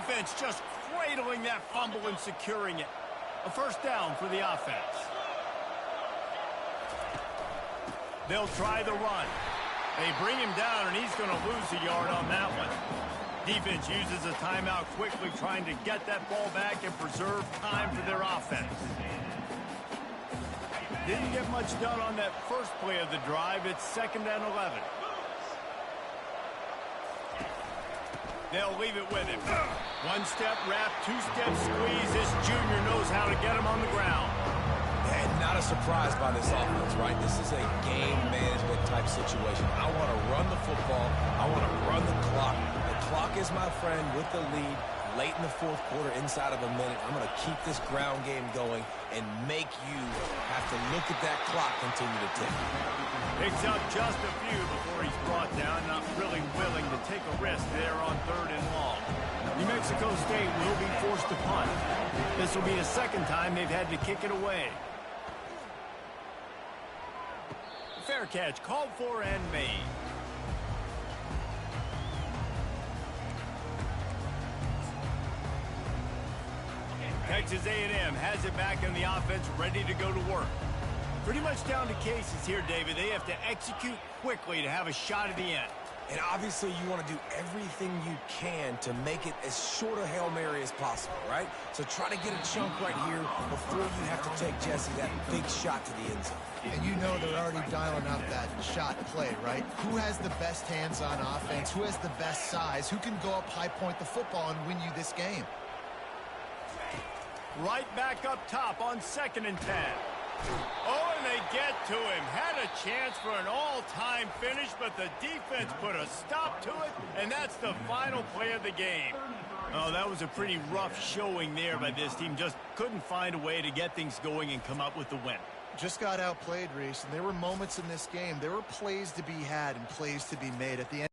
defense just cradling that fumble and securing it. A first down for the offense. They'll try the run. They bring him down, and he's going to lose a yard on that one. Defense uses a timeout quickly, trying to get that ball back and preserve time for their offense. Didn't get much done on that first play of the drive. It's 2nd and 11. They'll leave it with him. One-step wrap, two-step squeeze. This junior knows how to get him on the ground. And not a surprise by this offense, right? This is a game management type situation. I want to run the football. I want to run the clock. The clock is my friend with the lead. Late in the 4th quarter, inside of a minute, I'm going to keep this ground game going and make you have to look at that clock continue to tick. Picks up just a few before he's brought down, not really willing to take a risk there on 3rd and long. New Mexico State will be forced to punt. This will be the 2nd time they've had to kick it away. Fair catch called for and made. Texas A&M has it back in the offense, ready to go to work. Pretty much down to cases here, David. They have to execute quickly to have a shot at the end. And obviously you want to do everything you can to make it as short a Hail Mary as possible, right? So try to get a chunk right here before you have to take, Jesse, that big shot to the end zone. And you know they're already dialing up that shot play, right? Who has the best hands on offense? Who has the best size? Who can go up high point the football and win you this game? Right back up top on 2nd and 10. Oh, and they get to him. Had a chance for an all-time finish, but the defense put a stop to it, and that's the final play of the game. Oh, that was a pretty rough showing there by this team. Just couldn't find a way to get things going and come up with the win. Just got outplayed, Reese, and there were moments in this game. There were plays to be had and plays to be made at the end.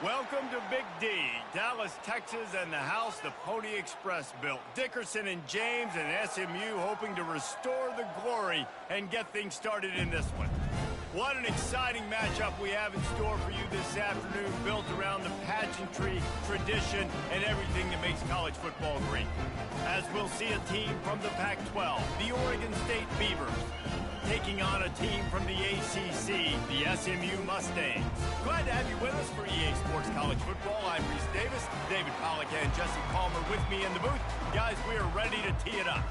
Welcome to Big D, Dallas, Texas, and the house the Pony Express built. Dickerson and James and SMU hoping to restore the glory and get things started in this one. What an exciting matchup we have in store for you this afternoon, built around the pageantry, tradition, and everything that makes college football great. As we'll see a team from the Pac-12, the Oregon State Beavers, taking on a team from the ACC, the SMU Mustangs. Glad to have you with us for EA Sports College Football. I'm Reese Davis, David Pollack and Jesse Palmer with me in the booth. Guys, we are ready to tee it up.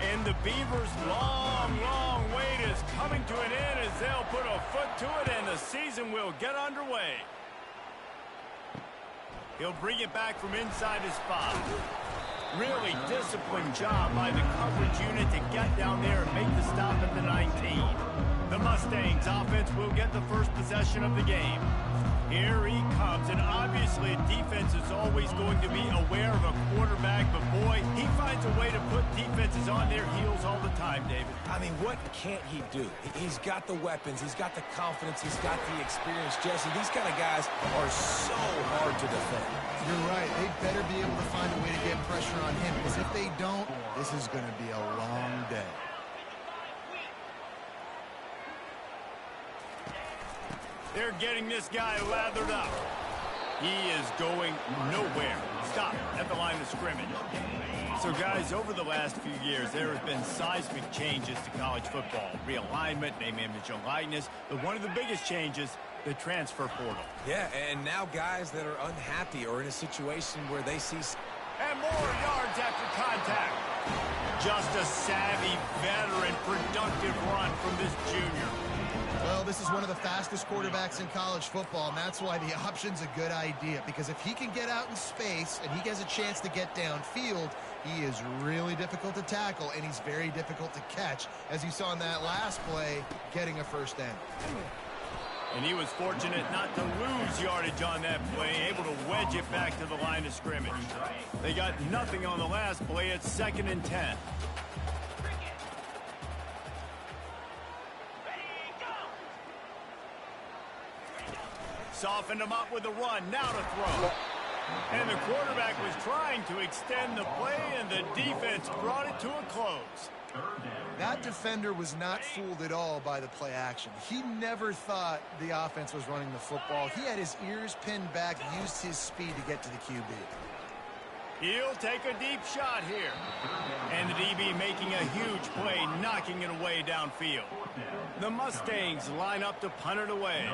And the Beavers' long wait is coming to an end as they'll put a foot to it and the season will get underway. He'll bring it back from inside his 5. Really disciplined job by the coverage unit to get down there and make the stop at the 19. The Mustangs offense will get the first possession of the game. Here he comes, and obviously defense is always going to be aware of a quarterback, but boy, he finds a way to put defenses on their heels all the time, David. I mean, what can't he do? He's got the weapons, he's got the confidence, he's got the experience. Jesse, these kind of guys are so hard to defend. You're right. They better be able to find a way to get pressure on him, because if they don't, this is going to be a long day. They're getting this guy lathered up. He is going nowhere. Stop at the line of scrimmage. So, guys, over the last few years, there have been seismic changes to college football. Realignment, name, image, and likeness. But one of the biggest changes, the transfer portal. Yeah, and now guys that are unhappy or in a situation where they see... And more yards after contact. Just a savvy, veteran, productive run from this junior. Well, this is one of the fastest quarterbacks in college football, and that's why the option's a good idea, because if he can get out in space and he has a chance to get downfield, he is really difficult to tackle, and he's very difficult to catch, as you saw in that last play, getting a first down. And he was fortunate not to lose yardage on that play, able to wedge it back to the line of scrimmage. They got nothing on the last play. It's 2nd and 10. Softened him up with a run, now to throw. And the quarterback was trying to extend the play, and the defense brought it to a close. That defender was not fooled at all by the play action. He never thought the offense was running the football. He had his ears pinned back, used his speed to get to the QB. He'll take a deep shot here. And the DB making a huge play, knocking it away downfield. The Mustangs line up to punt it away.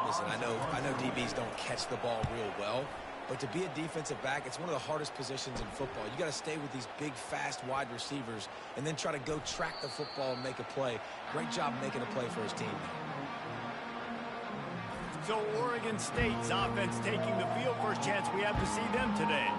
Listen, I know DBs don't catch the ball real well, but to be a defensive back, it's one of the hardest positions in football. You got to stay with these big, fast wide receivers and then try to go track the football and make a play. Great job making a play for his team. So Oregon State's offense taking the field. First chance we have to see them today.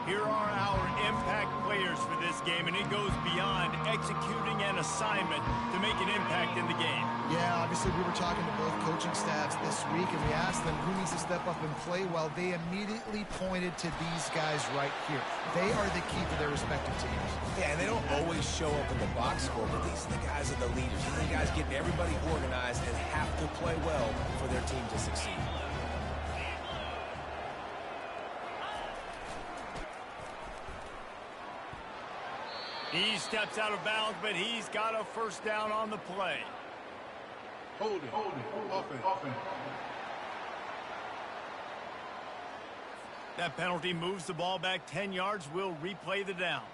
Here are our impact players for this game, and it goes beyond executing an assignment to make an impact in the game. Yeah, obviously we were talking to both coaching staffs this week, and we asked them who needs to step up and play well. They immediately pointed to these guys right here. They are the key to their respective teams. Yeah, and they don't always show up in the box score, but these are the guys that are the leaders. These are the guys getting everybody organized and have to play well for their team to succeed. He steps out of bounds, but he's got a first down on the play. Hold it, offense. That penalty moves the ball back 10 yards. We'll replay the down.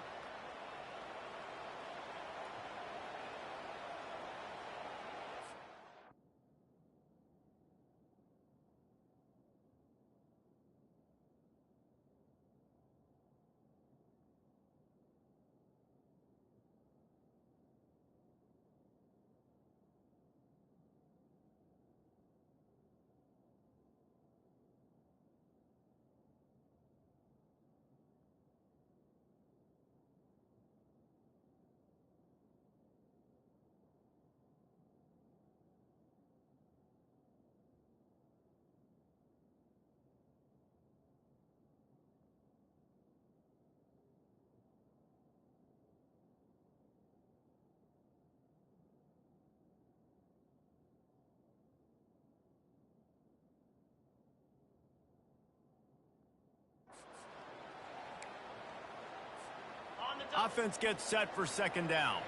Offense gets set for second down.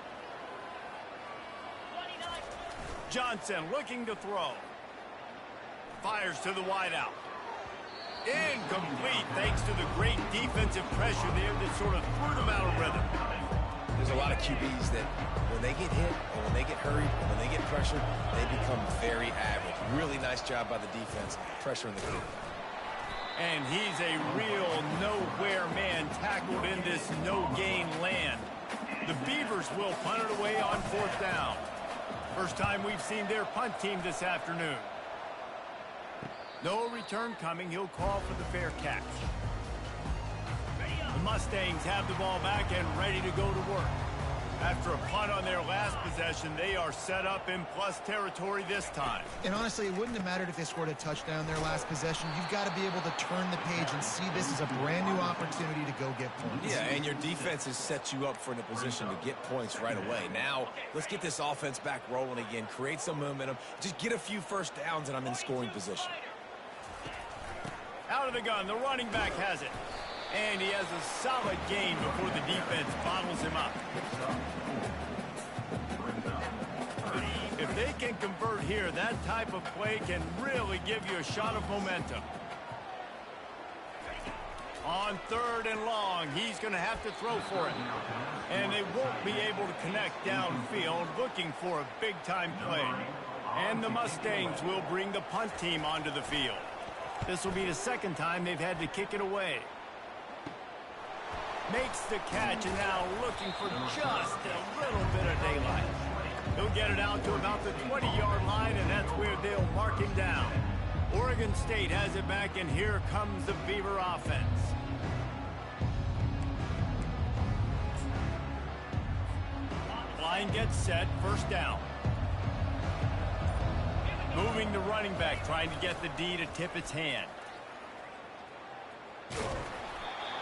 Johnson looking to throw. Fires to the wideout. Incomplete thanks to the great defensive pressure there that sort of threw them out of rhythm. There's a lot of QBs that when they get hit and when they get hurried and when they get pressured, they become very average. Really nice job by the defense pressuring the quarterback. And he's a real nowhere man tackled in this no-gain land. The Beavers will punt it away on fourth down. First time we've seen their punt team this afternoon. No return coming. He'll call for the fair catch. The Mustangs have the ball back and ready to go to work. After a punt on their last possession, they are set up in plus territory this time. And honestly, it wouldn't have mattered if they scored a touchdown their last possession. You've got to be able to turn the page and see this as a brand new opportunity to go get points. Yeah, and your defense has set you up for in a position to get points right away. Now, let's get this offense back rolling again, create some momentum, just get a few first downs, and I'm in scoring position. Out of the gun, the running back has it. And he has a solid gain before the defense bottles him up. If they can convert here, that type of play can really give you a shot of momentum. On third and long, he's going to have to throw for it. And they won't be able to connect downfield, looking for a big-time play. And the Mustangs will bring the punt team onto the field. This will be the second time they've had to kick it away. Makes the catch and now looking for just a little bit of daylight. He'll get it out to about the 20-yard line, and that's where they'll mark him down. Oregon State has it back, and here comes the Beaver offense. Line gets set, first down. Moving the running back, trying to get the D to tip its hand.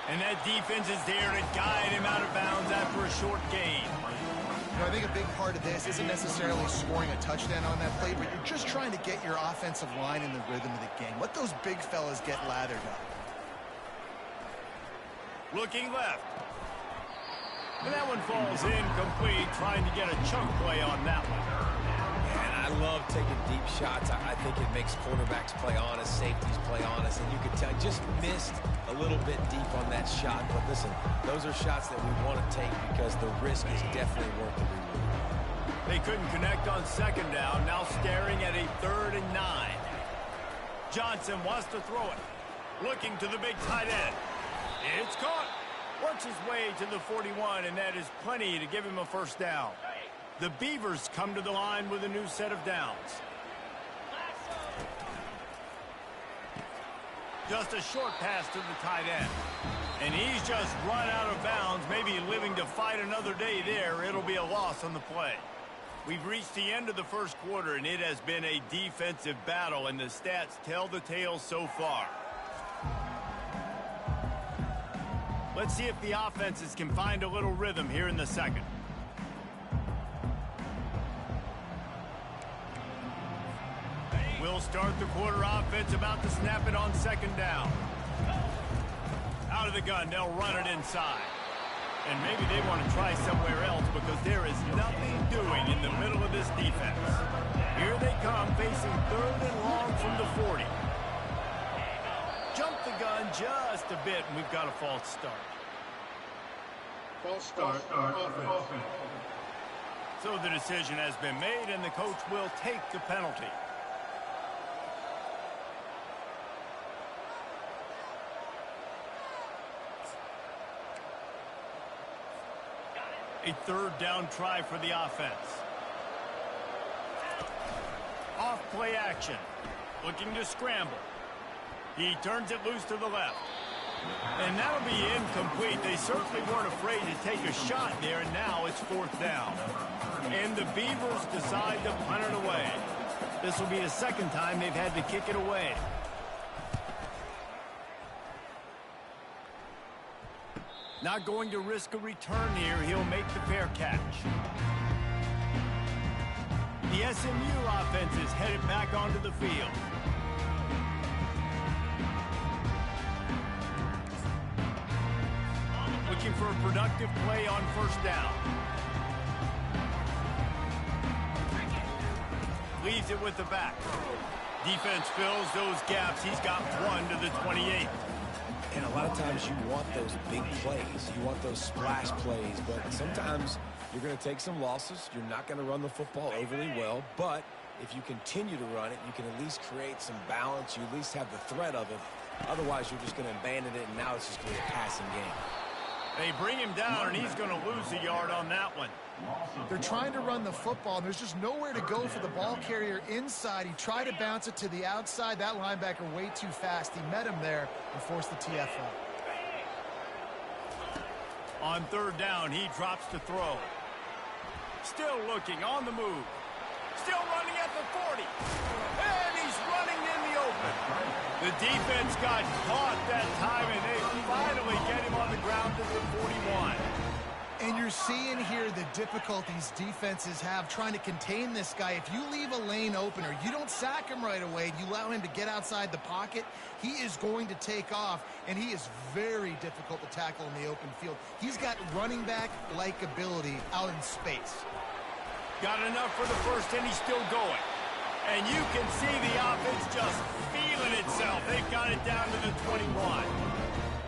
And that defense is there to guide him out of bounds after a short gain. You know, I think a big part of this isn't necessarily scoring a touchdown on that play, but you're just trying to get your offensive line in the rhythm of the game. Let those big fellas get lathered up. Looking left. And that one falls incomplete, trying to get a chunk play on that one. And I love taking deep shots. I think it makes quarterbacks play honest, safeties play honest, and you can tell just missed a little bit deep on that shot. But listen, those are shots that we want to take because the risk is definitely worth the reward. They couldn't connect on second down, now staring at a 3rd and 9. Johnson wants to throw it. Looking to the big tight end. It's caught. Works his way to the 41, and that is plenty to give him a first down. The Beavers come to the line with a new set of downs. Just a short pass to the tight end. And he's just run out of bounds, maybe living to fight another day there. It'll be a loss on the play. We've reached the end of the first quarter, and it has been a defensive battle, and the stats tell the tale so far. Let's see if the offenses can find a little rhythm here in the second. We'll start the quarter offense, about to snap it on second down. Out of the gun, they'll run it inside. And maybe they want to try somewhere else because there is nothing doing in the middle of this defense. Here they come, facing 3rd and long from the 40. Jump the gun just a bit, and we've got a false start. False start, offense. So the decision has been made, and the coach will take the penalty. A 3rd down try for the offense. Off play action. Looking to scramble. He turns it loose to the left. And that'll be incomplete. They certainly weren't afraid to take a shot there, and now it's 4th down. And the Beavers decide to punt it away. This will be the second time they've had to kick it away. Not going to risk a return here. He'll make the fair catch. The SMU offense is headed back onto the field. Looking for a productive play on first down. Leaves it with the back. Defense fills those gaps. He's got one to the 28. And a lot of times you want those big plays. You want those splash plays. But sometimes you're going to take some losses. You're not going to run the football overly well. But if you continue to run it, you can at least create some balance. You at least have the threat of it. Otherwise, you're just going to abandon it, and now it's just going to be a passing game. They bring him down, and he's going to lose a yard on that one. They're trying to run the football, and there's just nowhere to go for the ball carrier inside. He tried to bounce it to the outside. That linebacker way too fast. He met him there and forced the TFL. On third down, he drops to throw. Still looking, on the move. Still running at the 40. And he's running in the open. The defense got caught that time, and they finally get him on the ground at the 41. And you're seeing here the difficulties defenses have trying to contain this guy. If you leave a lane open or you don't sack him right away, you allow him to get outside the pocket, he is going to take off, and he is very difficult to tackle in the open field. He's got running back-like ability out in space. Got enough for the first, and he's still going. And you can see the offense just feeling itself. They've got it down to the 21.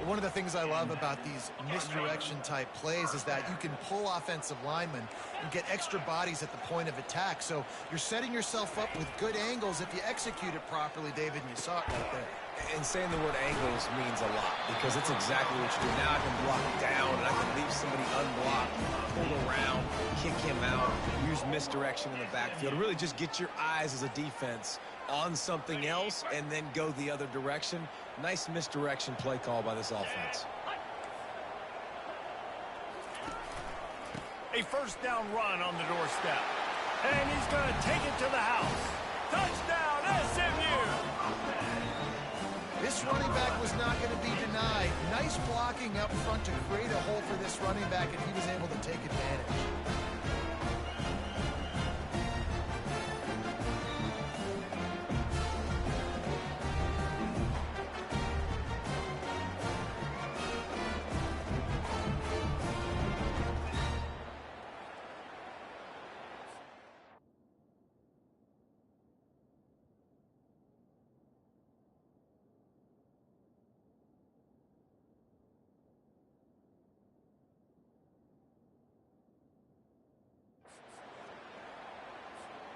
One of the things I love about these misdirection-type plays is that you can pull offensive linemen and get extra bodies at the point of attack. So you're setting yourself up with good angles if you execute it properly, David, and you saw it right there. And saying the word angles means a lot because it's exactly what you do. Now I can block down, and I can leave somebody unblocked, pull around, kick him out, use misdirection in the backfield. Really just get your eyes as a defense on something else and then go the other direction. Nice misdirection play call by this offense. A first down run on the doorstep. And he's going to take it to the house. Touchdown, SMU! This running back was not going to be denied. Nice blocking up front to create a hole for this running back, and he was able to take advantage.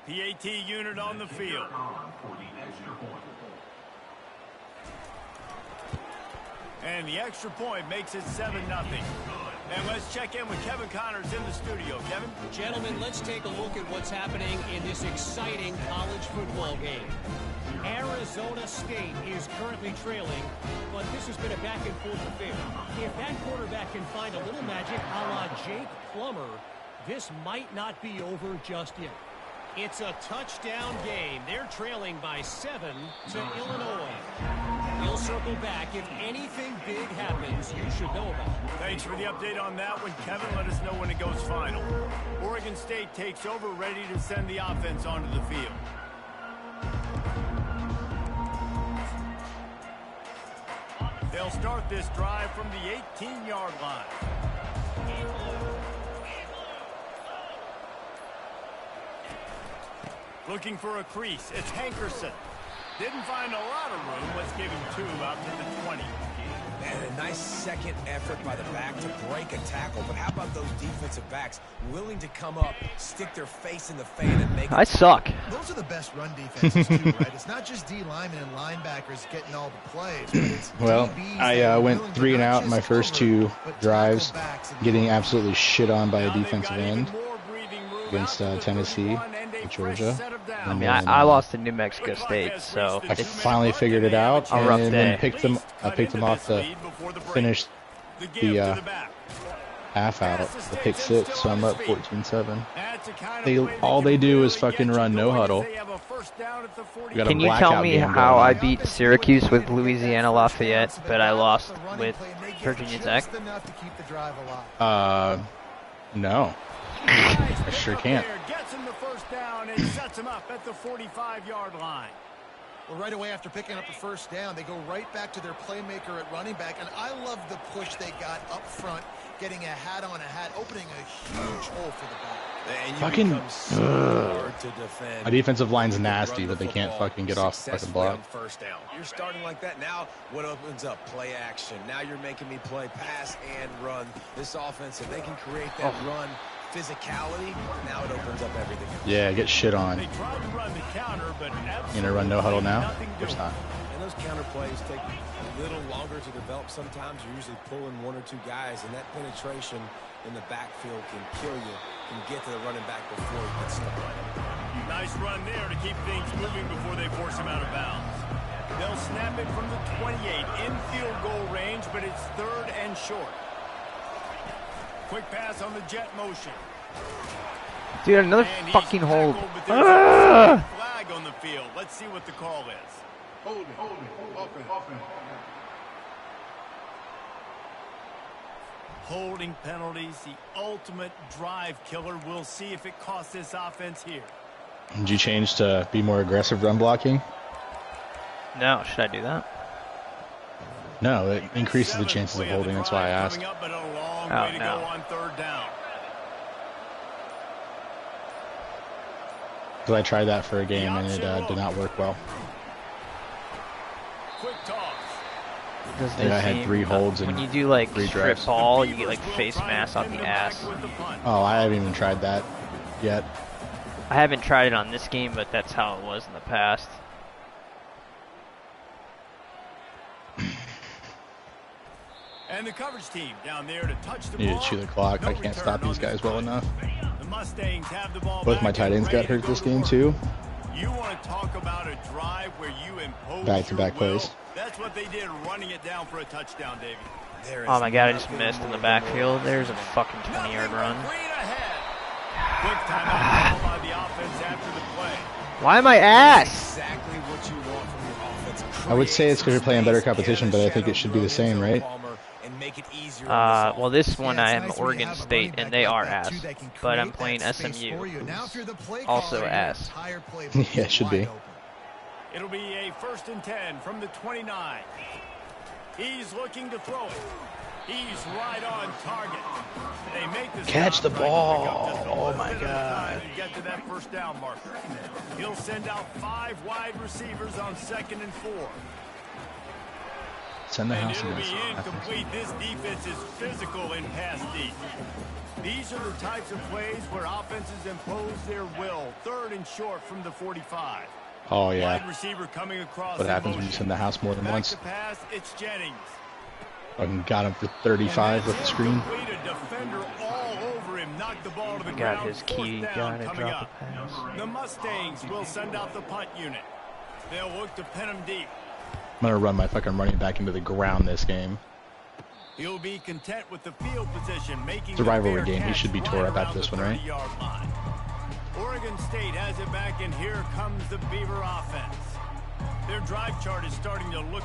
PAT unit on the field. And the extra point makes it 7-0. And let's check in with Kevin Connors in the studio. Kevin? Gentlemen, let's take a look at what's happening in this exciting college football game. Arizona State is currently trailing, but this has been a back-and-forth affair. If that quarterback can find a little magic a la Jake Plummer, this might not be over just yet. It's a touchdown game. They're trailing by 7 to Illinois. We'll circle back. If anything big happens, you should know about it. Thanks for the update on that one, Kevin. Let us know when it goes final. Oregon State takes over, ready to send the offense onto the field. They'll start this drive from the 18-yard line. Looking for a crease. It's Hankerson. Didn't find a lot of room. Let's give him 2 out to the 20. And a nice second effort by the back to break a tackle. But how about those defensive backs willing to come up, stick their face in the fan, and make I suck. Those are the best run defenses, too, right? It's not just D linemen and linebackers getting all the plays. But it's well, DBs I went 3 and out in my first 2 drives, getting absolutely shit on by a defensive end against Tennessee and Georgia. I mean, I lost to New Mexico State, so I finally figured it out, and then picked them off to finish the half out, the pick 6, so I'm up 14-7. All they do is fucking run no huddle. Can you tell me how I beat Syracuse with Louisiana Lafayette, but I lost with Virginia Tech? No. I sure can't. Gets him the first down and sets him up at the 45-yard line. Well, right away after picking up the first down, they go right back to their playmaker at running back, and I love the push they got up front, getting a hat on a hat, opening a huge hole for the ball. Fucking to defend. my defensive line's nasty, but they can't fucking get off the fucking block. First down. You're starting like that. Now what opens up? Play action. Now you're making me play pass and run. This offense, if they can create that run physicality, now it opens up everything else. Yeah, get shit on. They tried to run the counter, but You gonna run no huddle now? Of course not. And those counter plays take a little longer to develop. Sometimes you're usually pulling one or two guys, and that penetration in the backfield can kill you, can get to the running back before he gets started. Nice run there to keep things moving before they force him out of bounds. They'll snap it from the 28 in field goal range, but it's 3rd and short. Quick pass on the jet motion. Dude, another fucking hold. Flag on the field. Let's see what the call is. Holding, offense. Holding penalties, the ultimate drive killer. We'll see if it costs this offense here. Did you change to be more aggressive run blocking? No, should I do that? No, it increases the chances of holding. That's why I asked. Up, but a long Oh, way to go on 3rd down. Because I tried that for a game and it did not work well. Quick toss. Does I think I had 3 holds and when you do like 3 strip drives. ball, you get like face mask on the ass. Oh, I haven't even tried that yet. I haven't tried it on this game, but that's how it was in the past. And the coverage team down there to touch the Need ball. to chew the clock. I can't stop these guys well enough. The Mustangs have the ball. Both my tight ends got hurt this game too. You want to talk about a drive where you impose Back-to-back your will? plays. That's what they did, running it down for a touchdown, Davey. Oh my god, I just missed in the backfield. There's a fucking 20-yard run. Quick timeout call by the offense after the play. Why am I ass? Exactly what you want from your offense. I would say it's because you're playing better competition, but I think it should be the same, right? Well, this one I am Oregon State, and they are ass. But I'm playing SMU, who's also ass. Yeah, it should be. It'll be a 1st and 10 from the 29. He's looking to throw it. He's right on target. They make the Catch the ball. Oh my God. To get to that 1st down marker. He'll send out 5 wide receivers on 2nd and 4. Send the house And it'll against be incomplete. This defense is physical in pass deep. These are the types of plays where offenses impose their will. 3rd and short from the 45. Oh yeah. Wide receiver coming across. What happens when you send the house more than Back once? to pass, it's Jennings. Fucking got him for 35 with the screen. A defender all over him, knocked the ball to the Got ground. his key, 4th got down to coming drop up. a pass. The Mustangs will send out the punt unit. They'll look to pin him deep. I'm gonna run my fucking running back into the ground this game. He'll be content with the field position, making It's a rivalry the fair game. He catch should be tore right up after around this the one, right? 30-yard line. Oregon State has it back, and here comes the Beaver offense. Their drive chart is starting to look.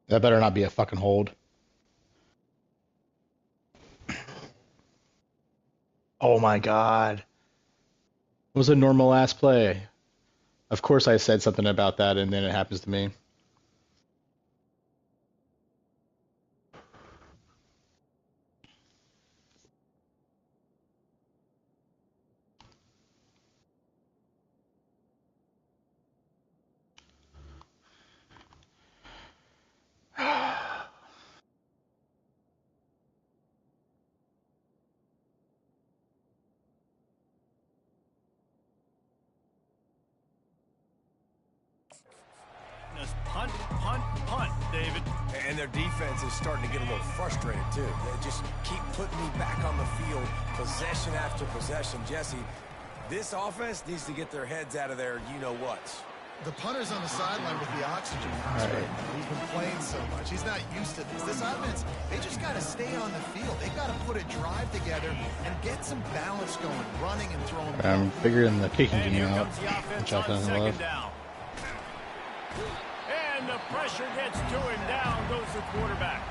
That better not be a fucking hold. Oh my god. It was a normal ass play. Of course I said something about that and then it happens to me. Punt, punt, punt, David. And their defense is starting to get a little frustrated, too. They just keep putting me back on the field, possession after possession. Jesse, this offense needs to get their heads out of their you-know-whats. The punter's on the sideline with the oxygen mask right now. He's been playing so much. He's not used to this. This offense, they just got to stay on the field. They got to put a drive together and get some balance going, running and throwing. I'm figuring the kicking game out, which I love. And the pressure gets to him. Down goes the quarterback.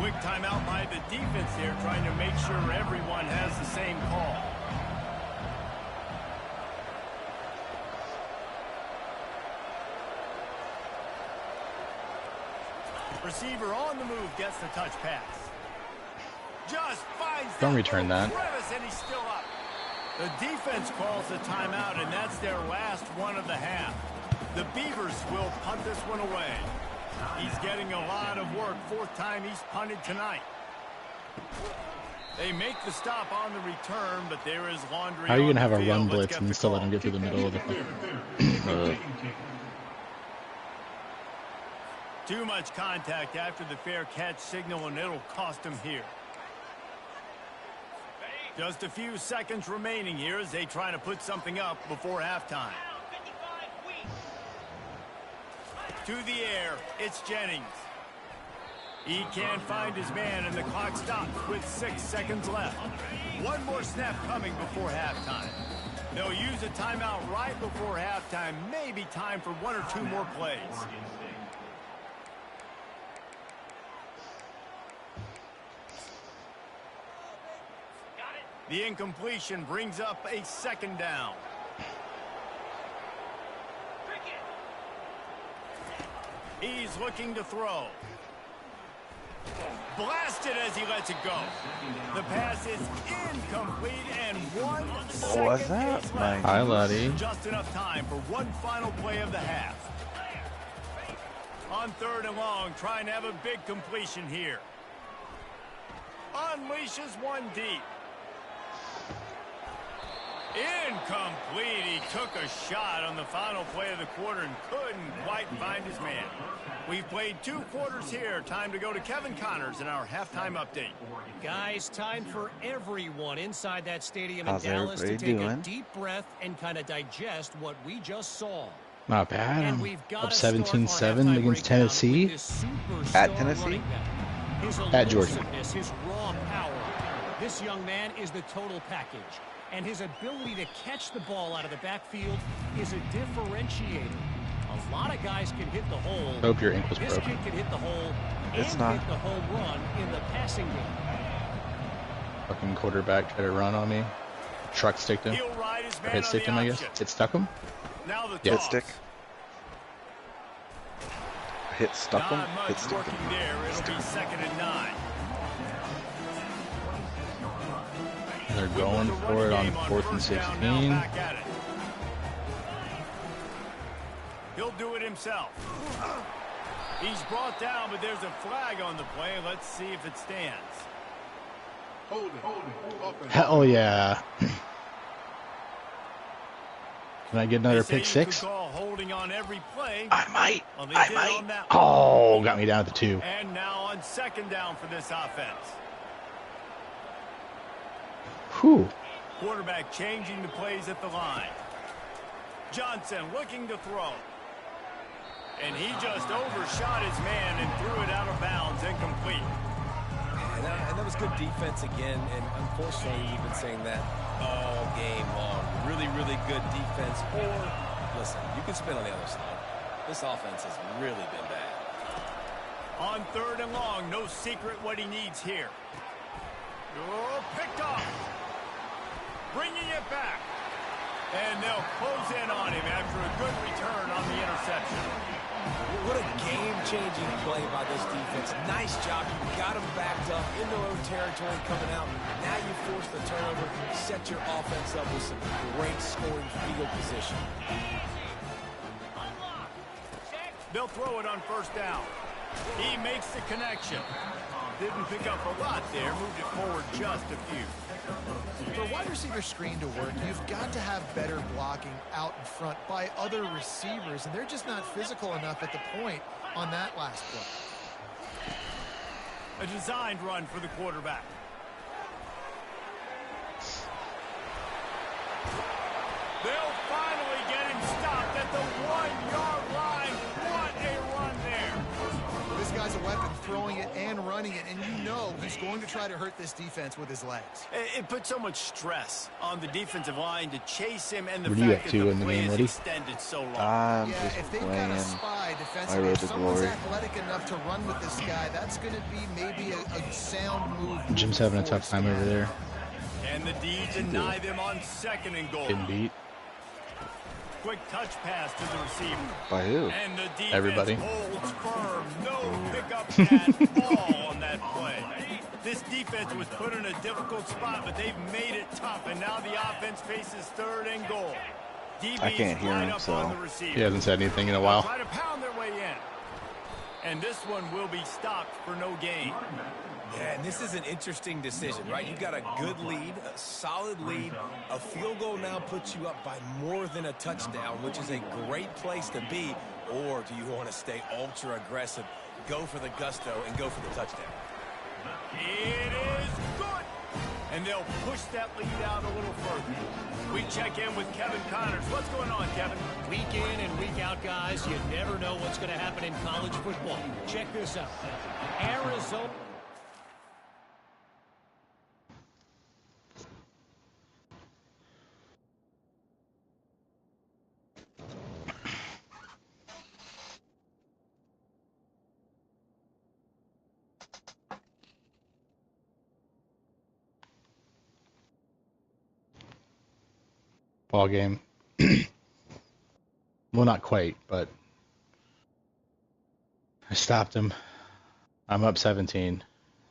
Quick timeout by the defense there, trying to make sure everyone has the same call. Receiver on the move gets the touch pass. Just finds Don't return that. And he's still up. The defense calls a timeout, and that's their last one of the half. The Beavers will punt this one away. He's getting a lot of work. 4th time he's punted tonight. They make the stop on the return, but there is laundry. How are you going to have a run Let's blitz get and the still let call. him get through the middle of the field? Too much contact after the fair catch signal, and it'll cost him here. Just a few seconds remaining here as they try to put something up before halftime. To the air, it's Jennings. He can't find his man, and the clock stops with 6 seconds left. One more snap coming before halftime. They'll use a timeout right before halftime. Maybe time for 1 or 2 more plays. The incompletion brings up a 2nd down. He's looking to throw. Blasted as he lets it go. The pass is incomplete, and 1 second was that? is left. Hi, laddie. Just enough time for one final play of the half. On 3rd and long, trying to have a big completion here. Unleashes one deep. Incomplete. He took a shot on the final play of the quarter and couldn't quite find his man. We've played 2 quarters here. Time to go to Kevin Connors in our halftime update. Guys, time for everyone inside that stadium How's in Dallas to everybody take a doing? deep breath and kind of digest what we just saw. Not bad. And I'm we've got up to start our 17-7 halftime against breakdown Tennessee. with this superstar At Tennessee? running back. His At Georgia. elusiveness, his raw power. This young man is the total package. And his ability to catch the ball out of the backfield is a differentiator. A lot of guys can hit the hole. Hope your ankle's This broken. kid can hit the hole It's and not. hit the home run in the passing game. Fucking quarterback tried to run on me. Truck sticked him. He'll ride his Or man hit on sticked the him, I guess. option. It stuck him? Now the Yeah. Hit toss. stick. Hit stuck him. Not Hit much stick working him. there. It'll be 2nd and 9. They're going for it on 4th and 16. Back at it. He'll do it himself. He's brought down, but there's a flag on the play. Let's see if it stands. Hold it. Up and Hell yeah. Can I get another They say pick you could 6? call holding on every play. I might. Well, they I did might. on that one. Oh, got me down at the 2. And now on 2nd down for this offense. Whew. Quarterback changing the plays at the line. Johnson looking to throw. And he just overshot his man and threw it out of bounds, incomplete. And that was good defense again, and unfortunately we've been saying that all game long. Really, really good defense. Or, listen, you can spin on the other side. This offense has really been bad. On 3rd and long, no secret what he needs here. Oh, picked off. Bringing it back. And they'll close in on him after a good return on the interception. What a game-changing play by this defense. Nice job. You got them backed up in their own territory coming out. Now you force the turnover, set your offense up with some great scoring field position. They'll throw it on 1st down. He makes the connection. Didn't pick up a lot there. Moved it forward just a few. For a wide receiver screen to work, you've got to have better blocking out in front by other receivers, and they're just not physical enough at the point on that last play. A designed run for the quarterback. They'll finally get him stopped at the 1-yard line. What a run there. This guy's a weapon, throwing it it and running it, and you know he's going to try to hurt this defense with his legs. It puts so much stress on the defensive line to chase him, and the What are you fact up that to the in the play game, is Woody? extended so long. I'm Yeah, just if they've playing got a spy My defensively, Road if to someone's Glory. athletic enough to run with this guy, that's going to be maybe a sound move. Jim's having a tough time over there. And the D deny them on 2nd and goal. Getting beat. Quick touch pass to the receiver. By who? And the defense Everybody. holds firm. No pickup at all on that play. This defense was put in a difficult spot, but they've made it tough. And now the offense faces 3rd and goal. DB's I can't hear right him, up so on the receiver. He hasn't said anything in a while. Try to pound their way in. And this one will be stopped for no gain. Yeah, and this is an interesting decision, right? You've got a good lead, a solid lead. A field goal now puts you up by more than a touchdown, which is a great place to be. Or do you want to stay ultra aggressive, go for the gusto, and go for the touchdown? It is good. And they'll push that lead out a little further. We check in with Kevin Connors. What's going on, Kevin? Week in and week out, guys, you never know what's going to happen in college football. Check this out. Arizona. Ball game. Well, not quite, but I stopped him. I'm up 17.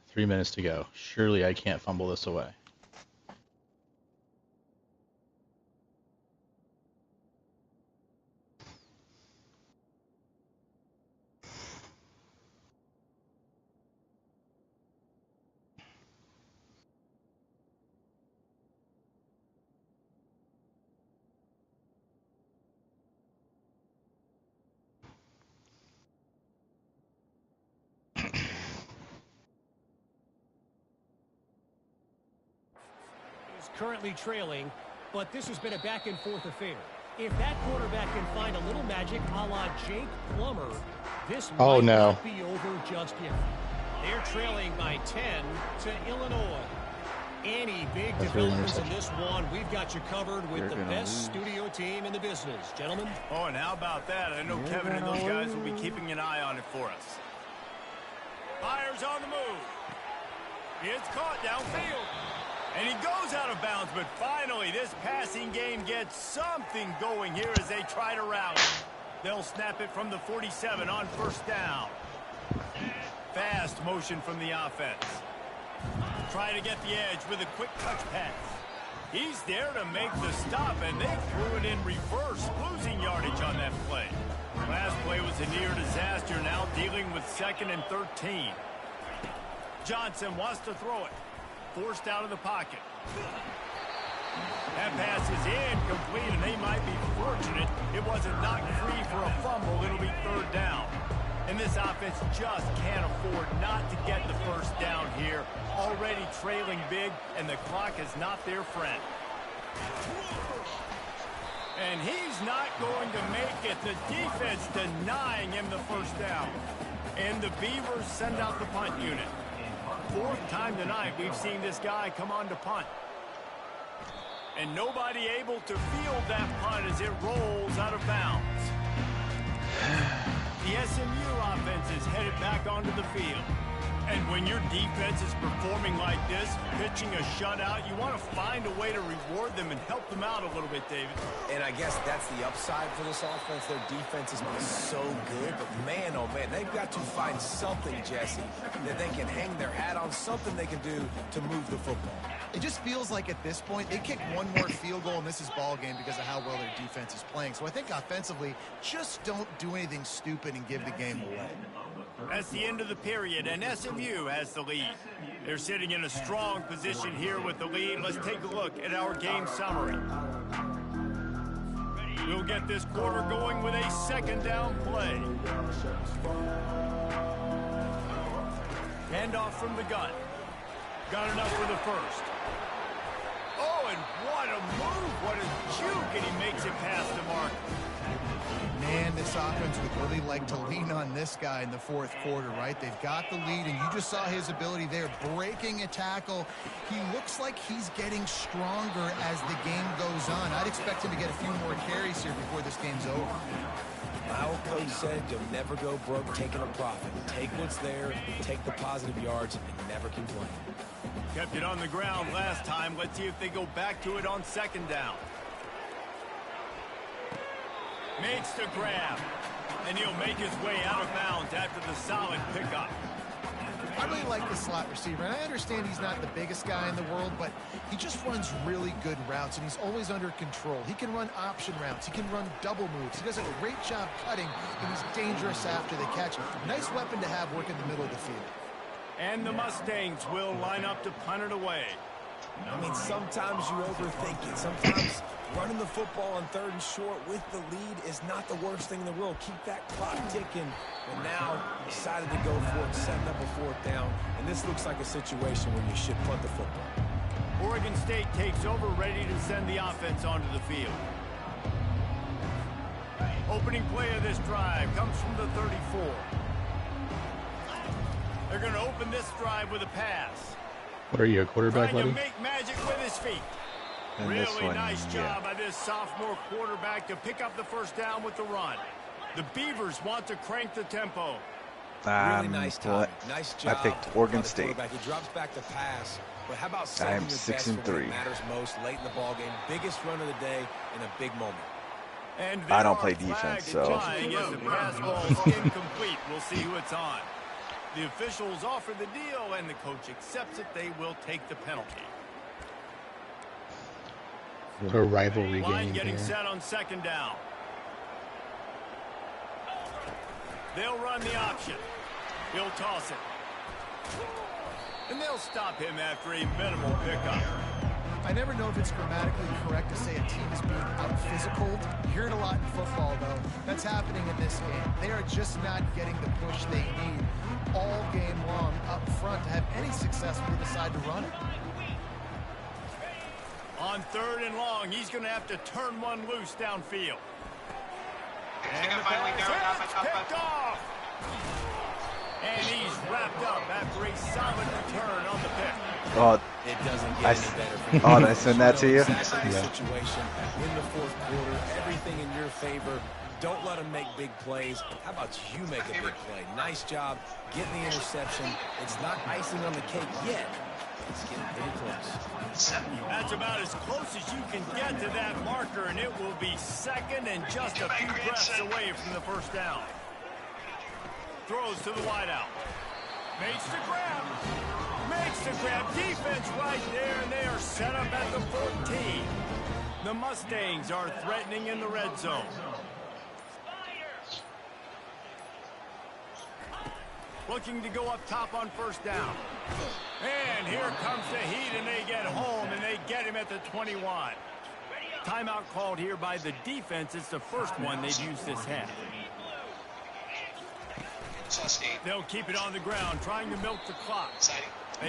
3 minutes to go. Surely I can't fumble this away. Currently trailing, but this has been a back-and-forth affair. If that quarterback can find a little magic a la Jake Plummer, this might not be over just yet. They're trailing by 10 to Illinois. Any big developments in this one, we've got you covered with the best studio team in the business. Gentlemen? Oh, and how about that? I know Kevin and those guys will be keeping an eye on it for us. Fires on the move. It's caught downfield. And he goes out of bounds, but finally this passing game gets something going here as they try to rally. They'll snap it from the 47 on 1st down. Fast motion from the offense. Try to get the edge with a quick touch pass. He's there to make the stop, and they threw it in reverse, losing yardage on that play. Last play was a near disaster, now dealing with 2nd and 13. Johnson wants to throw it. Forced out of the pocket. That pass is incomplete, and they might be fortunate it wasn't knocked free for a fumble. It'll be 3rd down. And this offense just can't afford not to get the 1st down here. Already trailing big, and the clock is not their friend. And he's not going to make it. The defense denying him the 1st down. And the Beavers send out the punt unit. 4th time tonight we've seen this guy come on to punt. And nobody able to field that punt as it rolls out of bounds. The SMU offense is headed back onto the field. And when your defense is performing like this, pitching a shutout, you want to find a way to reward them and help them out a little bit, David. And I guess that's the upside for this offense. Their defense has been so good, but man, oh man, they've got to find something, Jesse, that they can hang their hat on, something they can do to move the football. It just feels like at this point, they kick one more field goal, and this is ball game because of how well their defense is playing. So I think offensively, just don't do anything stupid and give the game away. That's the end of the period, and SMU has the lead. They're sitting in a strong position here with the lead. Let's take a look at our game summary. We'll get this quarter going with a 2nd down play. Handoff from the gun. Got enough for the 1st. Oh, and what a move. What a juke, and he makes it past the mark. Man, this offense would really like to lean on this guy in the fourth quarter, right? They've got the lead, and you just saw his ability there, breaking a tackle. He looks like he's getting stronger as the game goes on. I'd expect him to get a few more carries here before this game's over. My old coach said you'll never go broke taking a profit. Take what's there, take the positive yards, and never complain. Kept it on the ground last time. Let's see if they go back to it on second down. Makes the grab, and he'll make his way out of bounds after the solid pickup. I really like the slot receiver, and I understand he's not the biggest guy in the world, but he just runs really good routes, and he's always under control. He can run option routes. He can run double moves. He does a great job cutting, and he's dangerous after the catch. Nice weapon to have working the middle of the field. And the Mustangs will line up to punt it away. I mean, sometimes you overthink it. Sometimes running the football on 3rd and short with the lead is not the worst thing in the world. Keep that clock ticking. But now decided to go for it, setting up a 4th down. And this looks like a situation where you should punt the football. Oregon State takes over, ready to send the offense onto the field. Opening play of this drive comes from the 34. They're going to open this drive with a pass. What are you, a quarterback, buddy? Trying to make magic with his feet. And really this one, nice job by this sophomore quarterback to pick up the first down with the run. The Beavers want to crank the tempo. Really nice time. Nice job. I picked Oregon State. He drops back to pass. But how about I am saving your 6 best and for when 3. it matters most late in the ball game? Biggest run of the day in a big moment. And I don't play defense, so. As the pass ball's incomplete. We'll see who it's on. The officials offer the deal, and the coach accepts it. They will take the penalty. A rivalry Line game getting here. set on second down. They'll run the option. He'll toss it. And they'll stop him after a minimal pickup. I never know if it's grammatically correct to say a team is being out-physicaled. You hear it a lot in football, though. That's happening in this game. They are just not getting the push they need all game long up front to have any success when they decide to run it. On 3rd and long, he's going to have to turn one loose downfield. And the pass is picked off. And he's wrapped up after a solid return on the pick. Oh, It doesn't get any better for you. oh, did I send that to you? Exactly the situation in the 4th quarter. Everything in your favor. Don't let them make big plays. How about you make a big play? Nice job getting the interception. It's not icing on the cake yet. It's getting pretty close. That's about as close as you can get to that marker, and it will be second and just a few breaths away from the first down. Throws to the wideout. Makes the grab. Makes the grab. Defense right there, and they are set up at the 14. The Mustangs are threatening in the red zone. Looking to go up top on first down. And here comes the heat, and they get home, and they get him at the 21. Timeout called here by the defense. It's the first one they've used this half. They'll keep it on the ground, trying to milk the clock.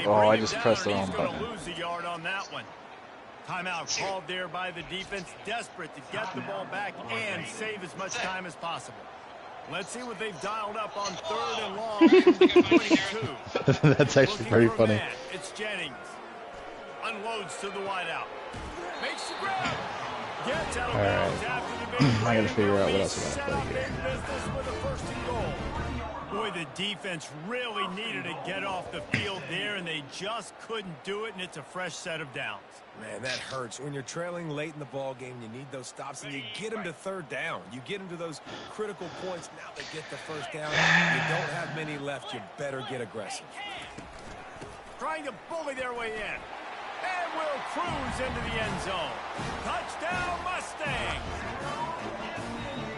Oh, I just pressed the wrong He's going button. to lose a yard on that one. Timeout called there by the defense, desperate to get the ball back and save as much time as possible. Let's see what they've dialed up on 3rd and long. 22. That's actually pretty funny. Man. It's Jennings. Unloads to the wideout. Makes the grab. Gets out of bounds after the big I gotta figure out what else set I up gotta play in business with a 1st and goal. Boy, the defense really needed to get off the field there, and they just couldn't do it, and it's a fresh set of downs. Man, that hurts. When you're trailing late in the ball game, you need those stops, and you get them to 3rd down. You get them to those critical points. Now they get the first down. You don't have many left. You better get aggressive. Trying to bully their way in. And will cruise into the end zone. Touchdown, Mustangs!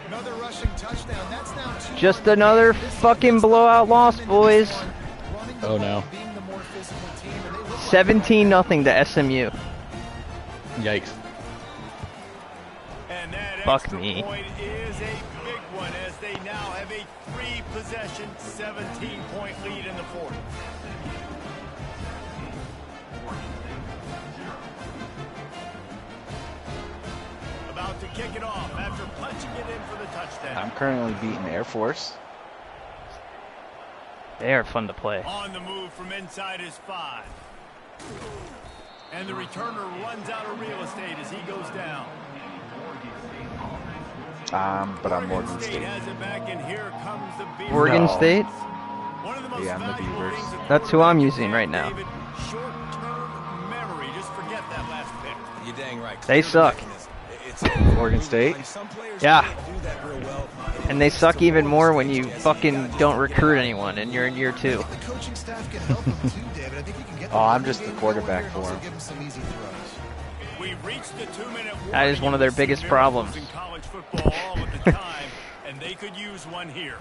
Another rushing touchdown. That's now 2. Just another fucking blowout loss, boys. Oh no. 17-0 to SMU. Yikes. And that Fuck extra me. point is a big one as they now have a 3-possession, 17-point lead in the 4th. About to kick it off after punching it in for the touchdown. I'm currently beating Air Force. They are fun to play. On the move from inside his 5. And the returner runs out of real estate as he goes down. But I'm Oregon State. Has it back, and here comes the Beavers. Oregon No. State? One of the most Yeah, I'm the valuable Beavers. things a That's who I'm quarterback using can right have, now. David, short-term memory. Just forget that last pick. You're dang right. They suck. Oregon State? Yeah. Do that real well. And they suck even more when you fucking don't recruit anyone and you're in year 2. The coaching staff can help him too, David. I think he can get Oh, I'm just the quarterback for also him. give him some easy throws. We've reached the 2-minute That is one of their biggest problems. In college football all of the time, and they could use one here.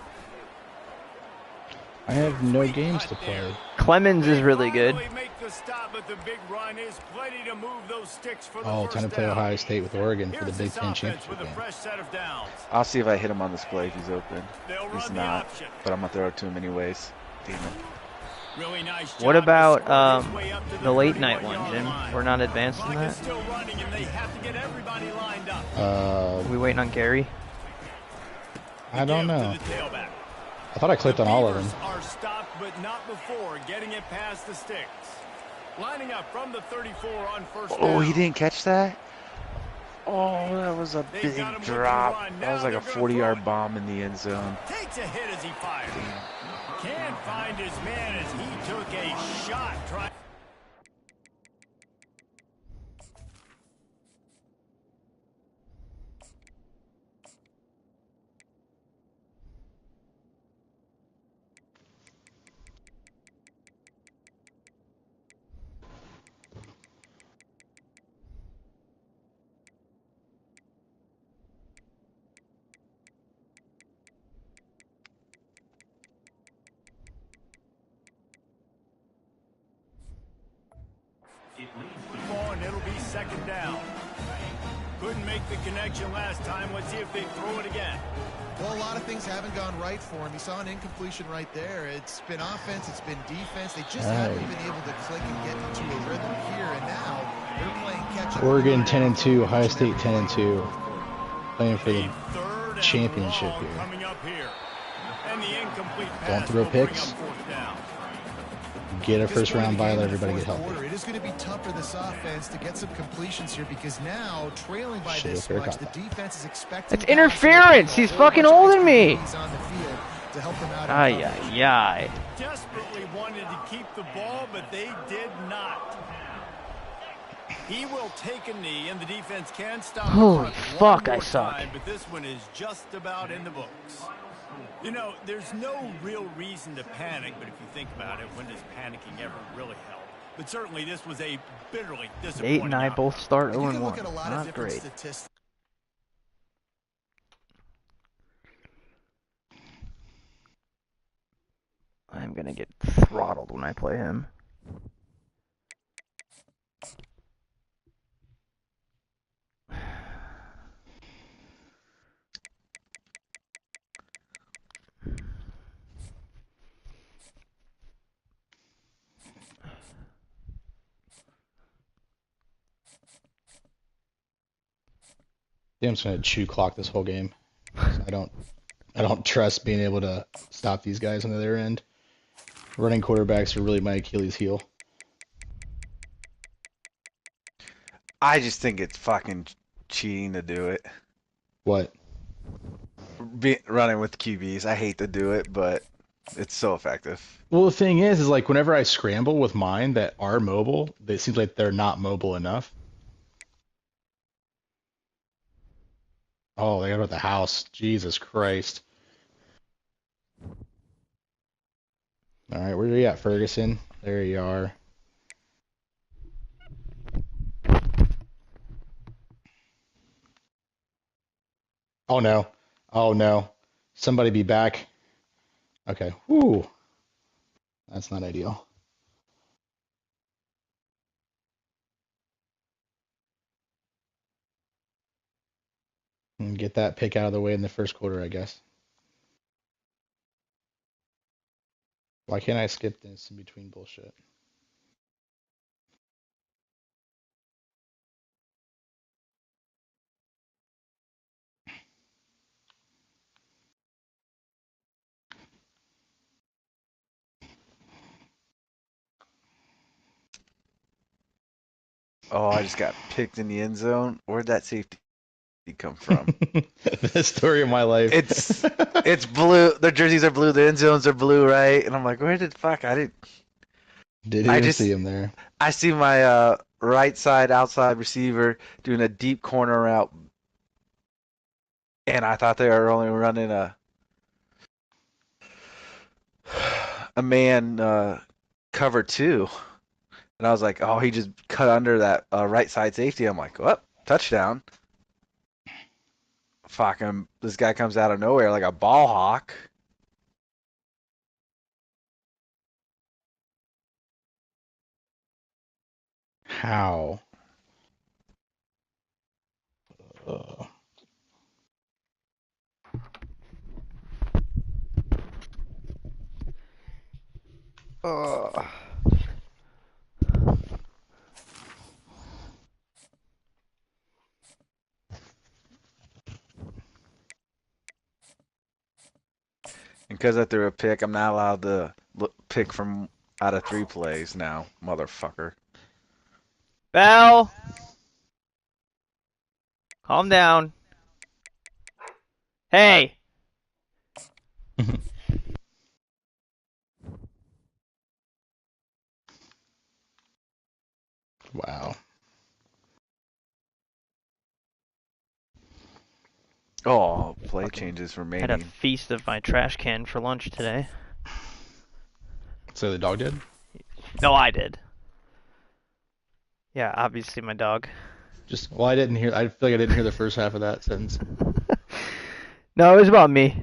I have no games to play. Clemens is really good. Make the stop, but the big run is plenty to move those sticks for the Oh, first time to play down. Ohio State with Oregon for the Here's Big this Ten offense championship with a game. fresh set of downs. I'll see if I hit him on this play if he's open. They'll He's run the not, option. but I'm going to throw it to him anyways. Damn it. Really nice What job to about score his way up to the late night one, 31-yard Jim? line. We're not advanced in Clock is that? still running, and they have to get everybody lined up. Are we waiting on Gary? I don't Give to know. the tailback. I thought I clicked on all of them. Beavers are stopped, but not before getting it past the sticks. Lining up from the 34 on first Oh, down. he didn't catch that? Oh, that was a They've big got him with the drop. run. That was Now like a they're gonna 40-yard throw it. bomb in the end zone. Takes a hit as he fires. Can't find his man as he took a shot. Ball, and it'll be second down. Couldn't make the connection last time. Let's see if they throw it again. Well, a lot of things haven't gone right for him. You saw an incompletion right there. It's been offense, it's been defense. They just haven't been able to click and get into a rhythm here. And now they're playing catch-up. Oregon 10-2, Ohio State 10-2, playing for the Third and championship long here. coming up here. And the incomplete Don't pass throw will bring picks. up fourth down. Get a This first point round of the bye, game let in the everybody get fourth healthy. quarter, it is going to be tough for this offense to get some completions here because now, trailing by Shit, this fair much, the caught. defense is expecting. It's interference. He's fucking older than me. Ay, ay, ay. Desperately wanted to keep the ball, but they did not. He will take a knee, and the defense can stop. Holy the fuck, one I more suck. time, but this one is just about in the books. You know, there's no real reason to panic, but if you think about it, when does panicking ever really help? But certainly this was a bitterly disappointing Nate and I outcome. both start You 0-1. can look at a lot of Not different great. statistics. I'm gonna get throttled when I play him. I'm just gonna chew clock this whole game. I don't trust being able to stop these guys on the other end. Running quarterbacks are really my Achilles heel. I just think it's fucking cheating to do it. What? Running with QBs. I hate to do it, but it's so effective. Well, the thing is like whenever I scramble with mine that are mobile, it seems like they're not mobile enough. Oh, they got at the house. Jesus Christ. All right, where are you at, Ferguson? There you are. Oh no. Oh no. Somebody be back. Okay. Whoo. That's not ideal. And get that pick out of the way in the first quarter, I guess. Why can't I skip this in between bullshit? Oh, I just got picked in the end zone. Where'd that safety come from? The story of my life. It's blue. Their jerseys are blue. The end zones are blue, right? And I'm like, where did fuck? Didn't even see him there. I see my right side outside receiver doing a deep corner route, and I thought they were only running a man cover 2. And I was like, oh, he just cut under that right side safety. I'm like, what? Touchdown. Fuck him. This guy comes out of nowhere like a ball hawk. How? And because I threw a pick, I'm not allowed to pick from out of 3 plays now, motherfucker. Bell! Calm down. Hey! Wow. Oh, play changes remaining. Had a feast of my trash can for lunch today. So the dog did? No, I did. Yeah, obviously my dog. Well, I didn't hear. I feel like I didn't hear the first half of that sentence. No, it was about me.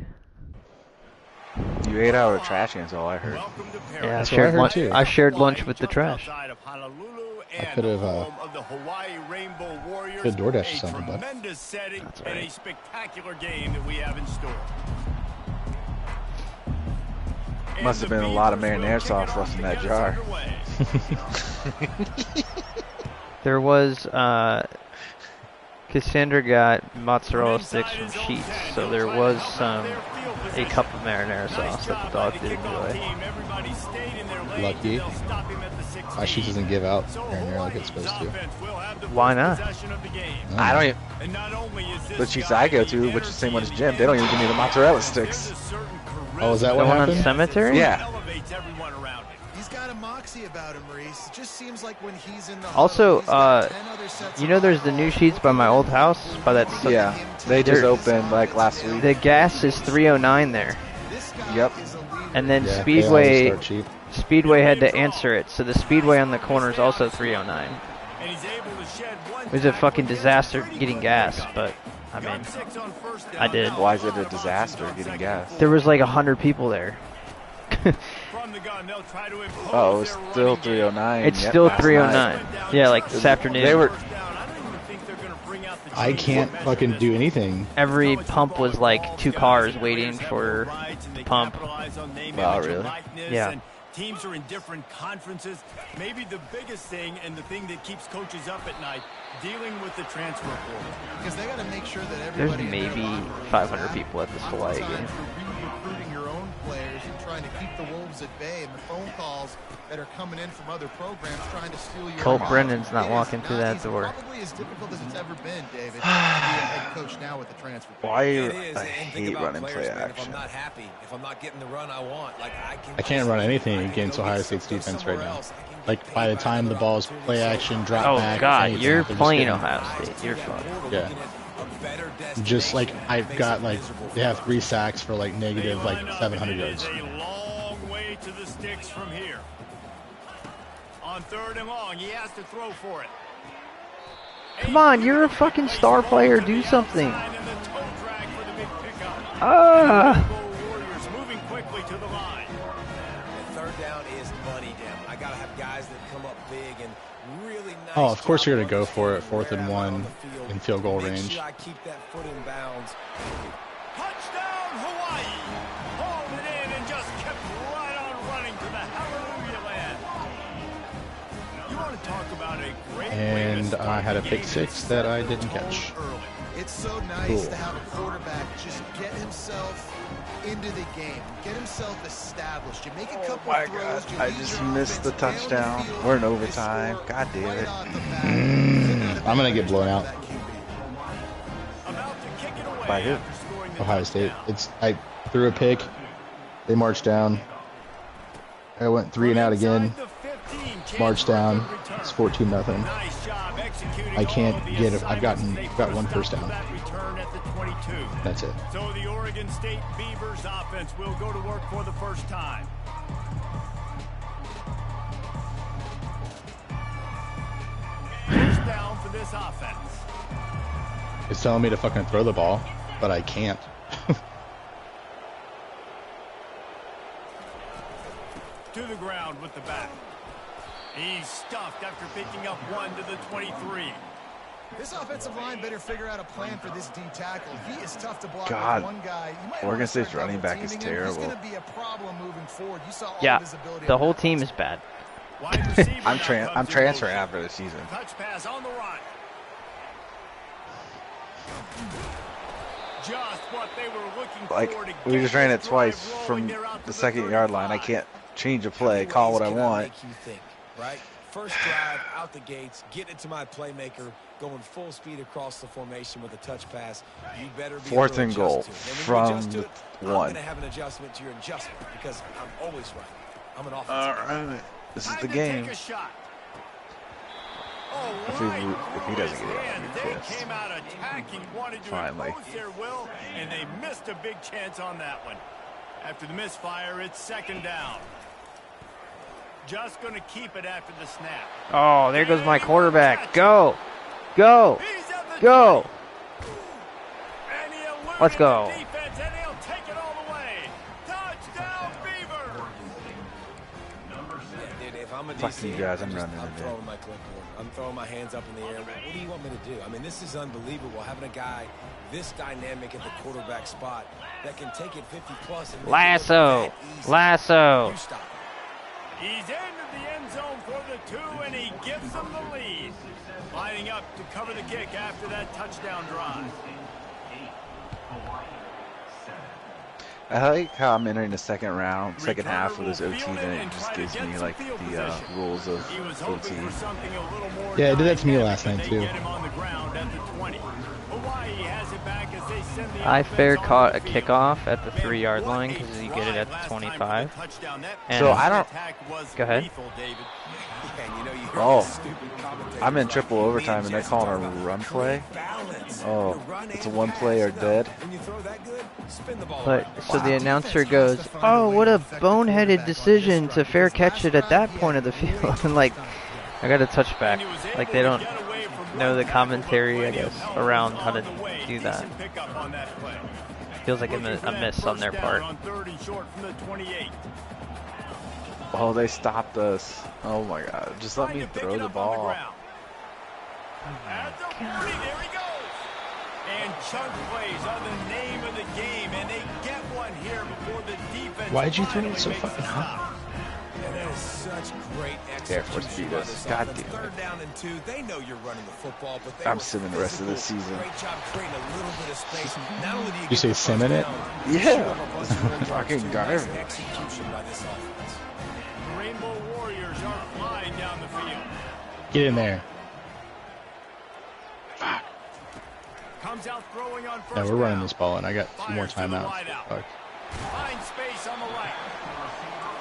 You ate out of trash cans, all I heard. Yeah, I shared lunch with the trash. I could have DoorDash something, but Tremendous setting That's and a right. spectacular game that we have in store. Must have been a lot of marinara sauce left in that jar. There was, Cassandra got mozzarella sticks from Sheets, so there was a cup of marinara sauce that the dog did enjoy. lucky. My Sheets doesn't give out marinara like it's supposed to. Why not? I don't even. The Sheets I go to, which is the same one as Jim, they don't even give me the mozzarella sticks. Oh, is that The what one on happened? Cemetery? Yeah. He's got a moxie about him, Reese. It just seems like when he's in the Also, huddle, he's got 10 other sets you of know there's eyes the all new over Sheets by my old house, by that Yeah, they just They're- opened like last week. The gas is 309 there. This guy Yep. is a leader. And then Yeah, they always Speedway start cheap. Speedway had to answer it, so the Speedway on the corner is also 309. It was a fucking disaster getting gas, but I mean, I did. Why is it a disaster getting gas? There was like 100 people there. Oh, it's still 309. It's yet still last 309. night. Yeah, like this afternoon. They were. I can't fucking do anything. Every pump was like 2 cars waiting for the pump. Wow, really? Yeah. Teams are in different conferences. Maybe the biggest thing and the thing that keeps coaches up at night, dealing with the transfer portal. Because they got to make sure that There's everybody in their maybe locker room 500 people at this Hawaii time game. for recruiting your own players and trying to keep the Wolves at bay, and the phone calls that are coming in from other programs trying to steal your Colt job. Brennan's not It is walking through that it's door. Probably as difficult as it's ever been, David, to be a head coach now with the transfer portal. Why? It is, I and think hate about running players, play man, If action. I'm not happy, if I'm not getting the run I want, like I can't run anything against Ohio State's defense right now. Like by the time the ball's play action, drop Oh back. god, anything, you're they're just playing getting- Ohio State. You're fucked. Yeah. Just like I've got like they have 3 sacks for like negative like 700 yards. It is a long way to the sticks from here. On 3rd and long, he has to throw for it. Come on, you're a fucking star player. Do something. Ah. Warriors moving quickly to the line. Third down is money down. I gotta have guys that come up big and really nice. Oh, of course job you're gonna go for it, where 4th and I'm out 1 on the field. in field goal Make range. sure I keep that foot in bounds. Touchdown, Hawaii. Hauled it in and just kept right on running to the hallelujah land. You want to talk about a great way to And I start had a the pick game 6 that I didn't catch. Early. It It's so nice to have a quarterback just get himself into the game, get himself established. You make a couple throws. I just missed the touchdown. We're in overtime. God damn it. I'm going to get blown out. By who? Ohio State. I threw a pick. They marched down. I went 3 and out again. Marched down. It's 14-0. I can't get it. I've got 1 first down. That's it. So the Oregon State Beavers offense will go to work for the first time. First down for this offense. It's telling me to fucking throw the ball, but I can't. To the ground with the back. He's stuffed after picking up 1 to the 23. This offensive line better figure out a plan for this D tackle. He is tough to block God. with one guy. Oregon State's running back is terrible. He's going to be a problem moving forward. You saw all Yeah, of his ability. the whole team is bad. I'm transferring after the season. Touch pass on the run. Just what they were looking for to we just ran it twice from the 2nd-yard line. I can't change a play, call what I want. Right? First drive out the gates, get it to my playmaker, going full speed across the formation with a touch pass. You better be 4th and goal from the 1. I'm going to have an adjustment to your adjustment because I'm always right. I'm an offensive. All right, this is the game. If he doesn't get it, I'll be pissed. Came out attacking, wanted to impose their will, and they missed a big chance on that one. After the misfire, it's 2nd down. Just going to keep it after the snap. Oh, there goes my quarterback. Go. Go. Go. Let's go. Defense, and he'll take it all the way. Touchdown, Beaver. If I'm a Fuck DC, you guys, I'm running I'm it. throwing my clipboard. I'm throwing my hands up in the air. What do you want me to do? I mean, this is unbelievable. Having a guy this dynamic at the quarterback spot that can take it 50-plus. Lasso. Lasso. He's into the end zone for the 2, and he gives them the lead. Lining up to cover the kick after that touchdown drive. I like how I'm entering the second half of this OT, then it just gives me like the rules of OT. Yeah, it did that to me last night too. I fair caught a kickoff at the 3-yard line because you get it at the 25. And So I don't. Go ahead. Oh, I'm in triple overtime and they're calling a run play. Oh, it's a 1 play or dead. But so the announcer goes, "Oh, what a boneheaded decision to fair catch it at that point of the field." And like, I got a touchback. Like they don't know the commentary, I guess, around how to do that. Feels like a miss on their part. Oh, they stopped us. Oh my God! Just let me throw the ball. At the 40, there he goes. And chunk plays are the name of the game, and they get one here before the defense. Why'd you throw it so fucking high? And that is such great Air Force beat us. God damn it. 3rd down and 2. They know you're running the football, but I'm simming the rest of the season. Great job creating a little bit of space. Not only do You say simming it? Yeah. Fucking garbage. Execution by this offense. The Rainbow Warriors are flying down the field. Get in there. Comes out throwing on first Yeah, we're running down. this ball, and I got 2 more Fires to the timeouts. wideout. Fuck. Finds space on the right.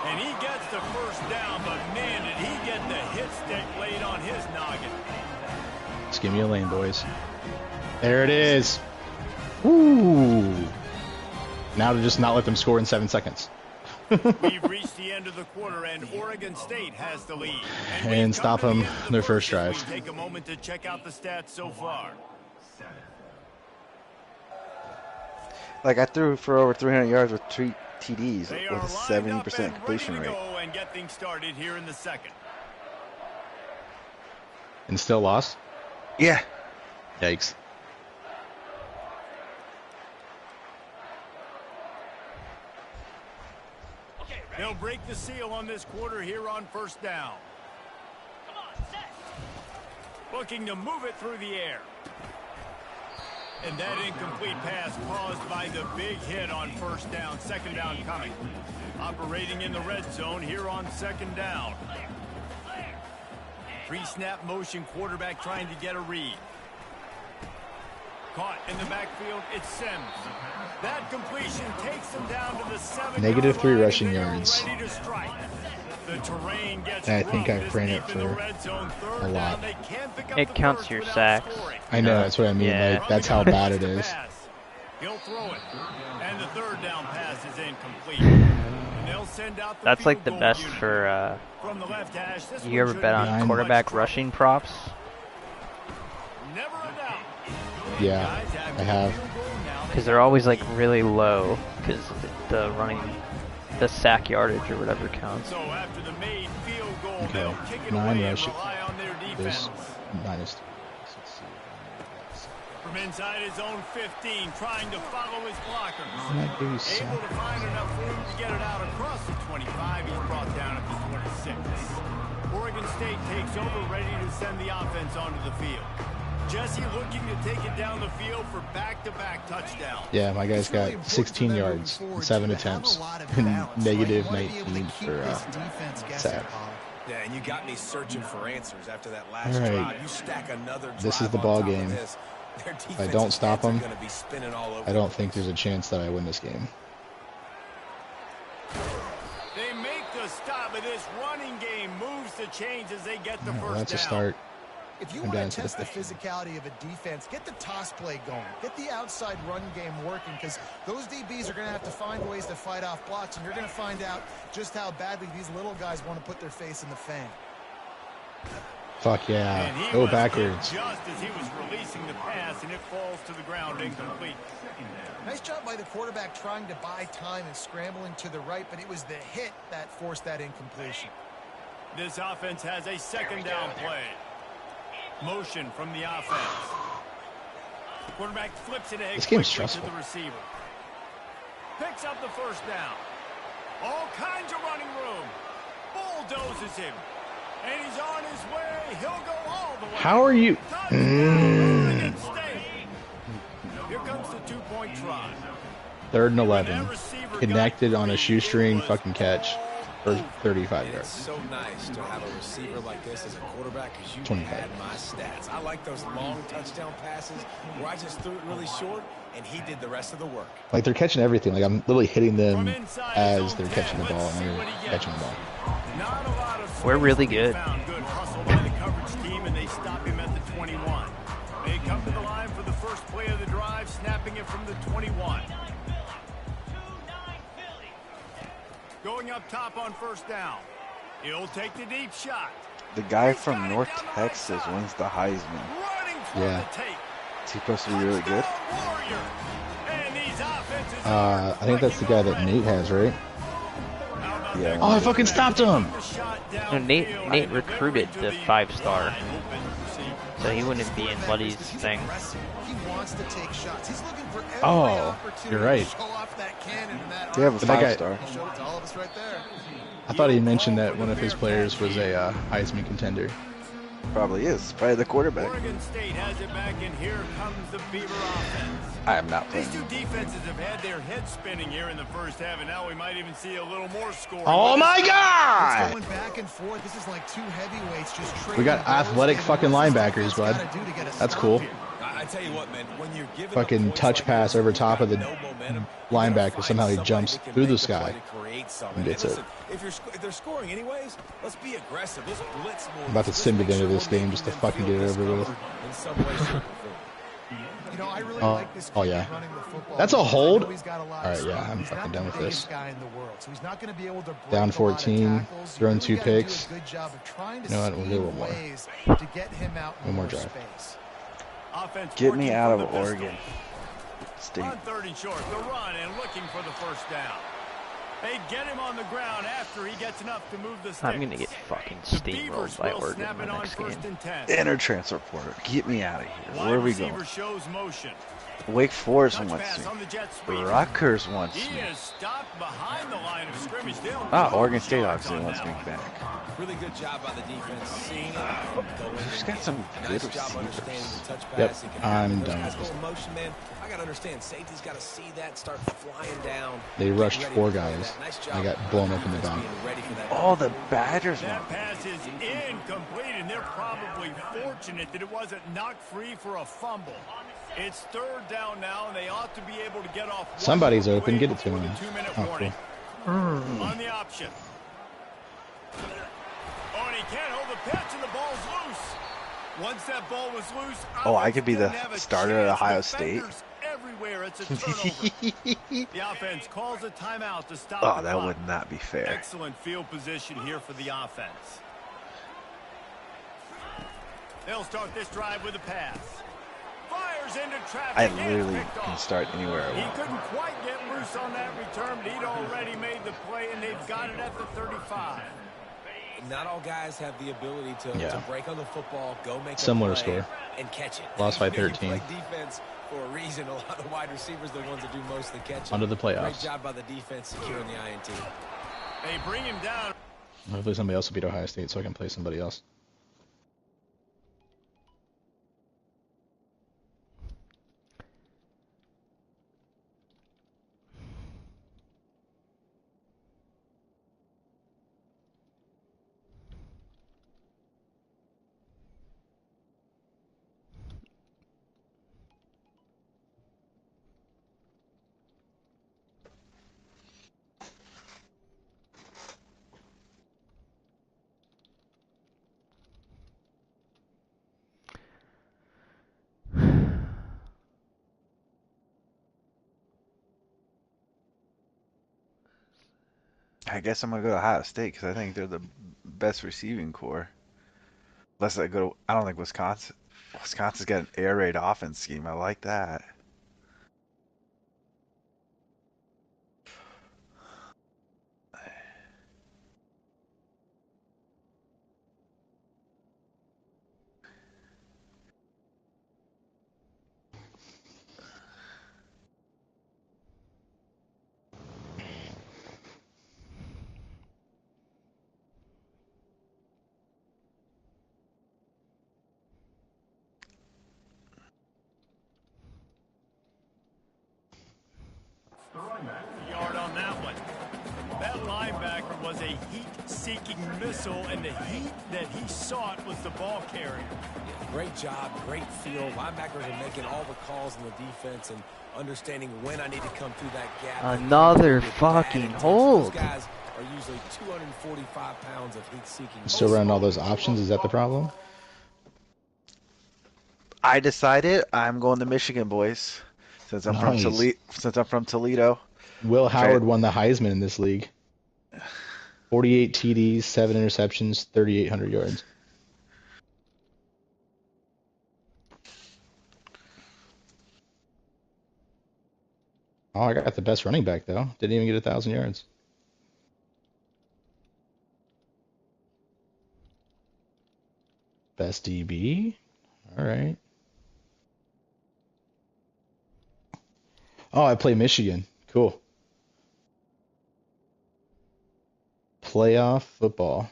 And he gets the first down, but man, did he get the hit stick laid on his noggin. Just give me a lane, boys. There it is. Woo! Now to just not let them score in 7 seconds. We've reached the end of the quarter, and Oregon State has the lead. And stop them their first drive. We take a moment to check out the stats so far. Like I threw for over 300 yards with 3 TDs They with are a lined up 70% and completion ready to rate. go and get things started here in the second. And still lost? Yeah. Yikes. They'll break the seal on this quarter here on first down. Looking to move it through the air. And that incomplete pass caused by the big hit on first down. Second down coming. Operating in the red zone here on second down. Pre-snap motion, quarterback trying to get a read. Caught in the backfield, it's Sims. That completion takes him down to the 7-yard -3 line, rushing and they're yards. ready to strike. The terrain gets And I think rough. I've ran it Deep in the for red zone, third a lot. down, they can't pick up It the counts first your without sacks. scoring. I know, that's what I mean. Yeah. Like, that's how bad it is. He'll throw it. And the third down pass is incomplete. And they'll send out the That's like the field goal best unit. for, From the left hash, this you one ever bet shouldn't be on too quarterback much rushing props? Never a doubt. Yeah, Guys, after I have. the field goal now, Because they're always like really low, because the sack yardage or whatever counts. So after the made field goal, Okay, they'll kick it 9 away and rushing. rely on their This defense. Dynasty. From inside his own 15, trying to follow his blockers. Might do Able some. to find enough room to get it out across the 25. He's brought down at the 26. Oregon State takes over, ready to send the offense onto the field. Jesse looking to take it down the field for back-to-back touchdowns. Yeah, my guy's got 16 yards, 7 attempts, and -19 for sack. Yeah, and you got me searching for answers after that last All right. drive. You stack another drive This is the on ball top of game. this. Their If I don't stop defensive them, heads are gonna be spinning all over I don't think there's a chance that I win this game. They make the stop, but this running game moves the chains as they get the All right, first that's a down. start. If you I'm want down to to test the the physicality of a defense, get the toss play going. Get the outside run game working, because those DBs are going to have to find ways to fight off blocks, and you're going to find out just how badly these little guys want to put their face in the fan. Fuck And yeah. he Go was hit backwards. just as he was releasing the pass, and it falls to the ground incomplete. Nice job by the quarterback trying to buy time and scrambling to the right, but it was the hit that forced that incompletion. This offense has a second down play. Motion from the offense. Quarterback flips it ahead This game's quickly stressful. to the receiver. Picks up the first down. All kinds of running room. Bulldozes him. And he's on his way. He'll go all the way. How are you? Touchdown, Oregon State. Here comes the two-point try. 3rd and That 11. receiver Connected got on a free. shoestring It was fucking catch for 35 It's yards. so nice to have a receiver like this as a quarterback because you 25. had my stats. I like those long touchdown passes where I just threw it really short and he did the rest of the work. Like, they're catching everything. Like, I'm literally hitting them From inside as his own they're 10, catching the ball, let's see and what they're he catching the gets. ball. Not a lot of We're really space to be good. found. Good hustle by the coverage team, and they stop him at the 21. They come to the line for the first play of the drive, snapping it from the 21. Going up top on first down. He'll take the deep shot. The guy He's from got it North down the right Texas side. wins the Heisman. Running for Yeah. the take. Is he supposed to be really good? Touchdown, Warrior. And these offenses I think that's the guy that Nate has, right? How about Yeah. that Oh, I fucking stopped him! The shot No, Nate downfield Nate and recruited delivery the to 5-star, wide open receiver. so he wouldn't be in Buddy's thing. He wants to take shots. He's looking for every Oh, opportunity you're right. to show off that cannon and that They have a But that guy- 5-star. He showed it to all of us right there. I thought he mentioned that one of his players was a Heisman contender. Probably is. Probably the quarterback. Oregon State has it back, and here comes the Beaver offense. I am not These playing. two defenses have had their heads spinning here in the first half, and now we might even see a little more scoring. Oh my It's god! going back and forth. This is like two heavyweights just trading. We got balls, athletic and fucking what's this linebackers, offense bud. gotta do to get a That's stop cool. here? I tell you what, man, when you're giving Fucking up points touch like pass this, over you've top of got the no momentum, linebacker. you gotta find Somehow he somebody jumps that can through make the a sky play to create something. and gets it. Listen, if they're scoring anyways, let's be aggressive. Let's blitz more. I'm about to Let's sim make it into sure this we're game making just to them fucking feel get it over with. discovered in some way, shape, or form. You know, I really Oh, like this oh, kid yeah. running the football. That's a because I hold? know he's got a lot All of right, yeah, speed. I'm He's fucking not done the with biggest this. guy in the world, so he's not going to be able to break Down a lot of 14, tackles. You throwing really 2 gotta do a picks. good job of trying to You know what, we'll scheme do one more. ways to get him out in One more more drive. space. Offense Get me working out from of the pistol. Oregon State. On 3rd and short, the run and looking for the first down. They get him on the ground after he gets enough to move the sticks. I'm gonna get fucking The steamrolled Beavers by will Oregon snap in it the on next game. 1st and 10. Enter transfer portal. Get me out of here. Wide Where are we receiver going? shows motion. Wake Forest wants me. Rutgers wants me. Oregon State obviously wants me back. Really good job by the defense. Seeing it. Who's got some good receivers? Yep, I'm done with this. Motion, man. I gotta understand. Safety's got to see that start flying down. They rushed 4 guys. I got blown up in the back. Oh, the Badgers won. That pass is incomplete, and they're probably fortunate that it wasn't knocked free for a fumble. It's 3rd down now, and they ought to be able to get off. Somebody's open. Get it to him. Oh, cool. On the option. Oh, and he can't hold the pitch, and the ball's loose. Once that ball was loose, I could be the starter at Ohio State. Everywhere, it's a turnover. The offense calls a timeout to stop. Oh, that would not be fair. Excellent field position here for the offense. They'll start this drive with a pass. Fires into traffic. I literally can start anywhere I want. He couldn't quite get loose on that return, but he'd already made the play, and they've got it at the 35. Not all guys have the ability to break on the football, go make similar a play, score, and catch it. Lost by 13. Defense for a reason. A lot of wide receivers are the ones that do most of the catching. Under the playoffs. Great job by the defense securing the INT. They bring him down. Hopefully somebody else will beat Ohio State so I can play somebody else. I guess I'm gonna go to Ohio State because I think they're the best receiving core. Unless I go to, I don't think Wisconsin. Wisconsin's got an air raid offense scheme. I like that. Yard on that one. That linebacker was a heat-seeking missile, and the heat that he sought was the ball carrier. Yeah, great job, great feel. Linebackers are making all the calls in the defense and understanding when I need to come through that gap. Another fucking hold. Those guys are usually 245 pounds of heat-seeking. Still running all those options, is that the problem? I decided I'm going to Michigan, boys. Since I'm from Toledo. Will Howard won the Heisman in this league. 48 TDs, 7 interceptions, 3,800 yards. Oh, I got the best running back though. Didn't even get 1,000 yards. Best DB. All right. Oh, I play Michigan. Cool. Playoff football.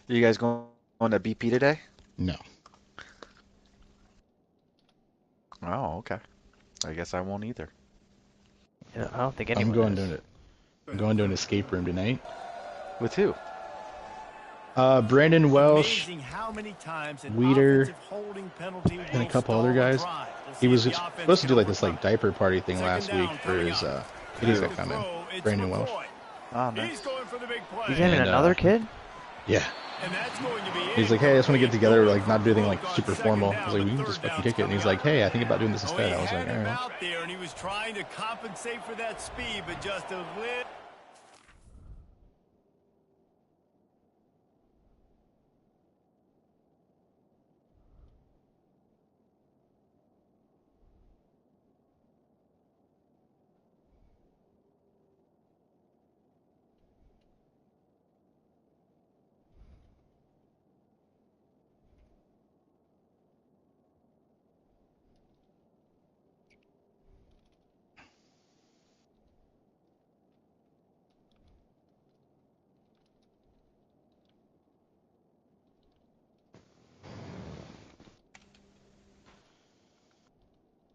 Are you guys going to BP today? No. Oh, okay. I guess I won't either. Yeah, I don't think anyone I'm going to an escape room tonight. With who? Brandon Welsh, Weeder, and a couple other guys. He was supposed to do like this diaper party thing last week for his kiddies that come in. Brandon Welsh. Oh, nice. He's having another kid? Yeah. He's like, hey, I just want to get together, like, not do anything like super formal. I was like, we can just fucking kick it. And he's like, hey, I think about doing this instead. I was like, all right. Out there, and he was trying to compensate for that speed, but just a little.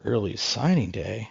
Early signing day.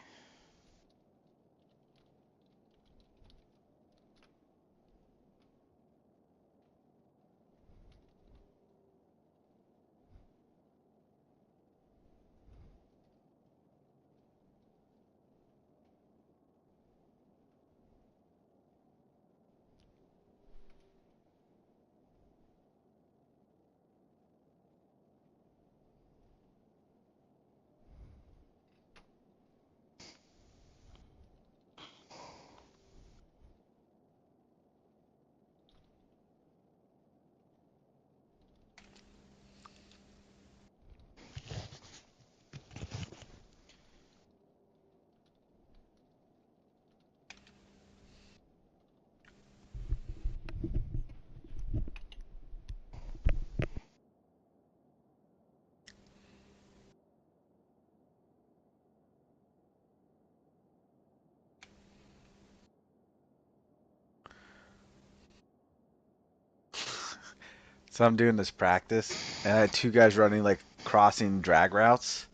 So I'm doing this practice, and I had two guys running like crossing drag routes.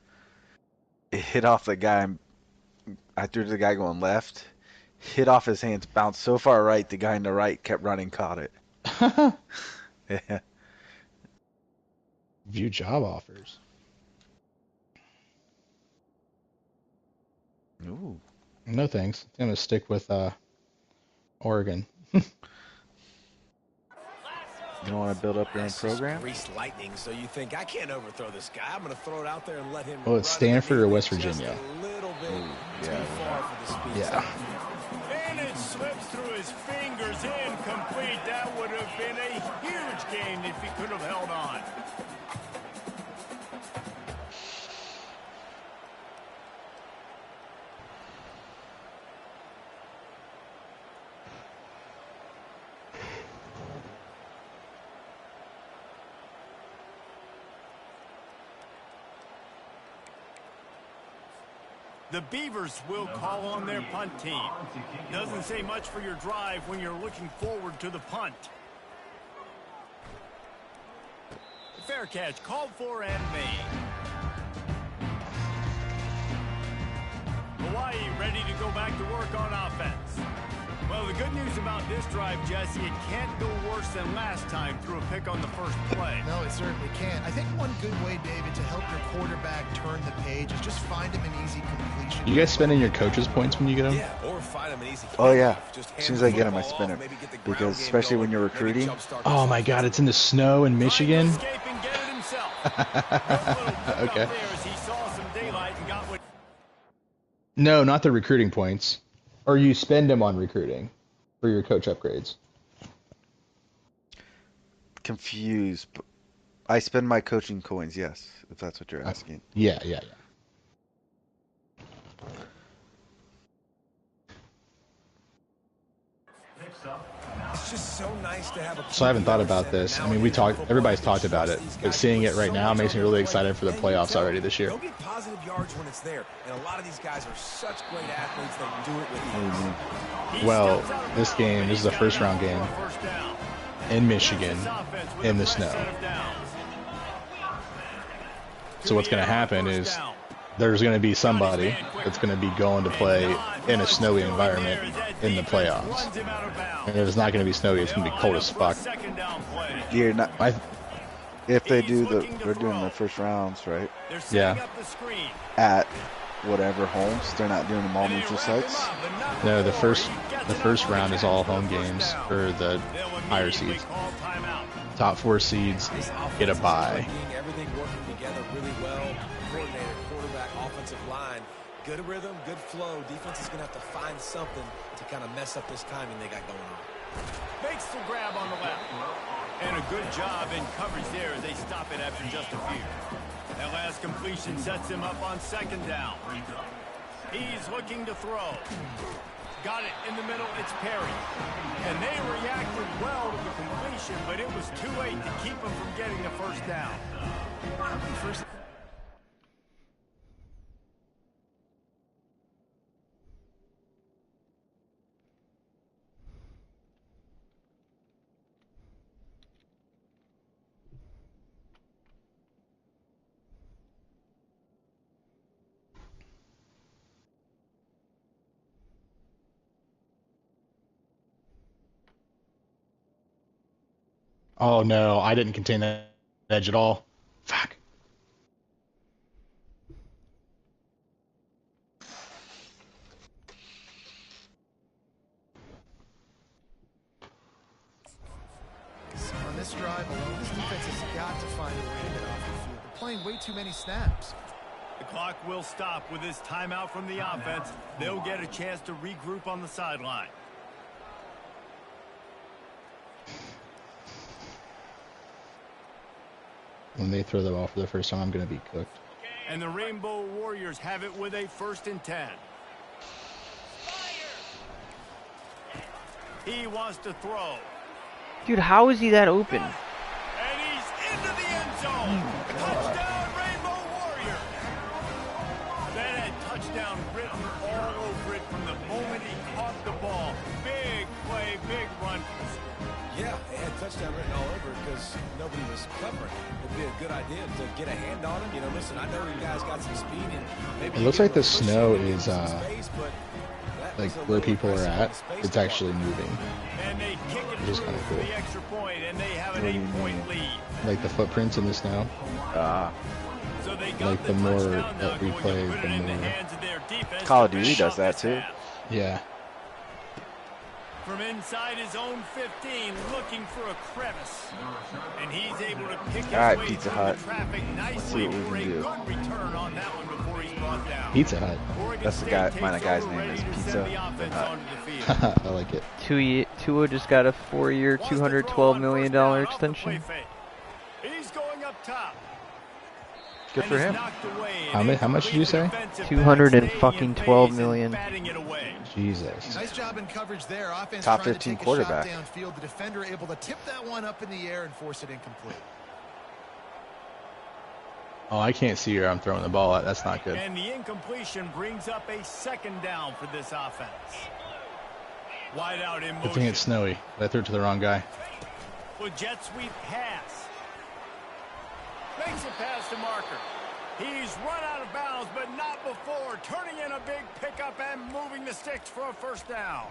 It hit off the guy. I threw to the guy going left. Hit off his hands, bounced so far right, the guy in the right kept running, caught it. Yeah. View job offers. Ooh. No thanks. I'm gonna stick with Oregon. You don't want to build up your own program? Grease lightning, so you think I can't overthrow this guy. I'm going to throw it out there and let him. Well, it's Stanford or West Virginia. A little bit too far for the speed. Yeah. And it slips through his fingers, incomplete. That would have been a huge gain if he could have held on. The Beavers will call on their punt team. Doesn't say much for your drive when you're looking forward to the punt. Fair catch called for and made. Hawaii ready to go back to work on offense. Well, the good news about this drive, Jesse, it can't go worse than last time through a pick on the first play. No, it certainly can't. I think one good way, David, to help your quarterback turn the page is just find him an easy completion. You guys spending your coaches' points when you get them? Yeah, or find him an easy. Oh yeah. As soon as I get him, I spin it. Because especially when you're recruiting. Oh my God, it's in the snow in Michigan. Okay. No, not the recruiting points. Or you spend them on recruiting for your coach upgrades. Confused. I spend my coaching coins, yes, if that's what you're asking. Yeah. It's just so nice to have a. So I haven't thought about this. I mean, everybody's talked about it, but seeing it right now makes me really excited for the playoffs already this year. Go get positive yards when it's there, and a lot of these guys are such great athletes that do it with ease. Well, this is the first round game in Michigan in the snow. So what's going to happen is there's going to be somebody that's going to be going to play in a snowy environment in the playoffs. And it's not going to be snowy, it's going to be cold as fuck. If they do they're doing the first rounds, right? Yeah. At whatever homes, they're not doing them all neutral sites? No, the first round is all home games for the higher seeds. top 4 seeds get a bye. Everything working together really well. Coordinator, quarterback, offensive line. Good rhythm, good flow. Defense is going to have to find something to kind of mess up this timing they got going on. Makes the grab on the left. And a good job in coverage there as they stop it after just a few. That last completion sets him up on 2nd down. He's looking to throw. Got it in the middle, it's Perry. And they reacted well to the completion, but it was too late to keep them from getting the first down. Oh no, I didn't contain that edge at all. Fuck. On this drive alone, this defense has got to find a way to get off the field. They're playing way too many snaps. The clock will stop with this timeout from the offense. They'll get a chance to regroup on the sideline. When they throw the ball for the first time, I'm going to be cooked. And the Rainbow Warriors have it with a 1st and 10. He wants to throw. Dude, how is he that open? And he's into the end zone. Touchdown, Rainbow Warriors. That had touchdown written all over it from the moment he caught the ball. Big play, big run. Yeah, it had touchdown written all over it because nobody was covering. It'd be a good idea to get a hand on him. You know, listen, I know you guys got some speed. And maybe it looks like the snow is, like where people are at, it's actually moving. Which is kind of cool. Like the footprints in the snow. Like the more that we play, the more. Call of Duty does that too. Yeah. From inside his own 15, looking for a crevice. And he's able to pick his way Pizza through Hut. the traffic nicely for a good return on that one before he's brought down. Pizza Hut. That's the guy. My guy's name is Pizza Hut. I like it. Tua just got a 4-year, $212 million extension. He's going up top. Good for him. How much did you say? $212 million. Jesus. Nice job in coverage there. Offense Top trying 15 to take quarterback. A shot downfield. The defender able to tip that one up in the air and force it incomplete. Oh, I can't see where I'm throwing the ball at. That's not good. And the incompletion brings up a 2nd down for this offense. Wide out in motion. Good thing it's snowy. I threw it to the wrong guy. Well, jet sweep pass. Makes a pass to Marker. He's run out of bounds, but not before. Turning in a big pickup and moving the sticks for a 1st down.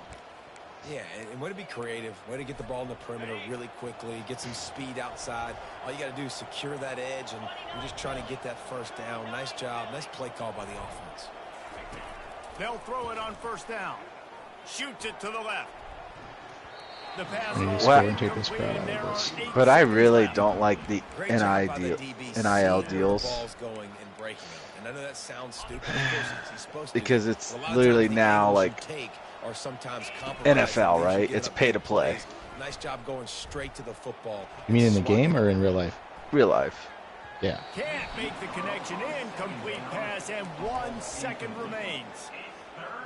Yeah, and way to be creative. Way to get the ball in the perimeter really quickly. Get some speed outside. All you got to do is secure that edge, and you're just trying to get that 1st down. Nice job. Nice play call by the offense. They'll throw it on 1st down. Shoots it to the left. The pass but I really don't like the NIL deals because it's literally now like NFL, right? It's pay to play. Nice job going straight to the football. You mean in the game or in real life? Real life. Yeah. Can't make the connection. Incomplete pass, and 1 second remains.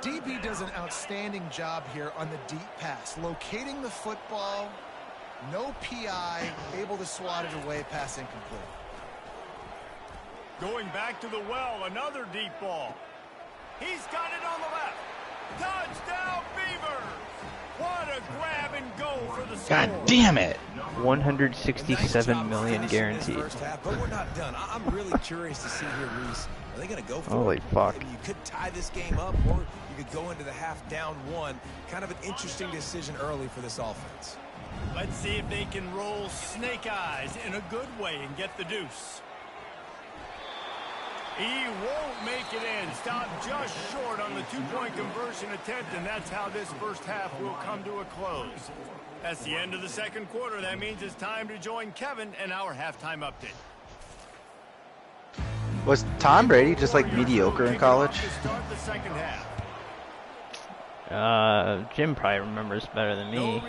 DB does an outstanding job here on the deep pass. Locating the football, no PI, able to swat it away, pass incomplete. Going back to the well, another deep ball. He's got it on the left. Touchdown, Beavers! What a grab and go for the score. God damn it! 167 million guaranteed. But we're not done. I'm really curious to see here, Reese. Are they going to go for Holy it? fuck. I mean, you could tie this game up, or you could go into the half down 1. Kind of an interesting decision early for this offense. Let's see if they can roll snake eyes in a good way and get the deuce. He won't make it in. Stopped just short on the two-point conversion attempt, and that's how this first half will come to a close. That's the end of the second quarter. That means it's time to join Kevin in our halftime update. Was Tom Brady just like mediocre in college? Jim probably remembers better than me.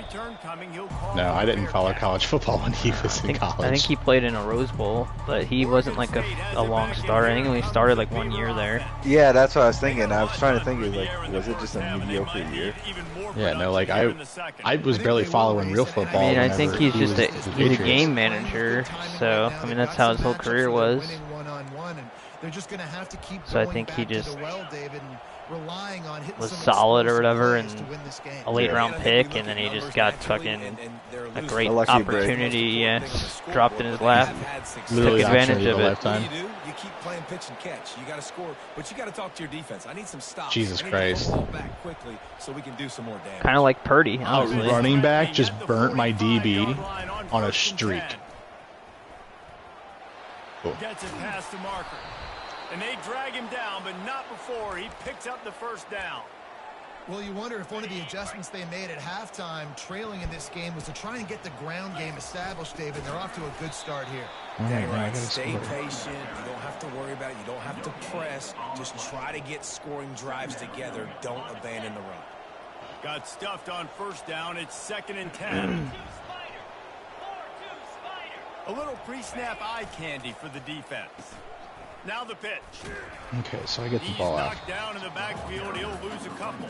No, I didn't follow college football when he was in college. I think he played in a Rose Bowl, but he wasn't like a long starter. I think he only started like 1 year there. Yeah, that's what I was thinking. I was trying to think, like, was it just a mediocre year? Yeah, no, like I was barely following real football. I mean, I think he's just he's a game manager, so I mean that's how his whole career was. So I think he just was solid or whatever, and a late round pick, and then he just got fucking a great opportunity, dropped in his lap, took advantage of it. You keep playing pitch and catch. You got to score, but you got to talk to your defense. I need some stops. Jesus Christ! Back quickly so we can do some more damage. Kind of like Purdy, honestly. Running back just burnt my DB on a streak. Cool. Gets it past the marker. And they drag him down, but not before he picks up the first down. Well, you wonder if one of the adjustments they made at halftime, trailing in this game, was to try and get the ground game established, David. They're off to a good start here. Right. Stay patient. You don't have to worry about it. You don't have to press. Just try to get scoring drives together. Don't abandon the run. Got stuffed on first down. It's 2nd and 10. A little pre-snap eye candy for the defense. Now the pitch. Okay, so I get the ball out. Knocked down in the backfield. He'll lose a couple.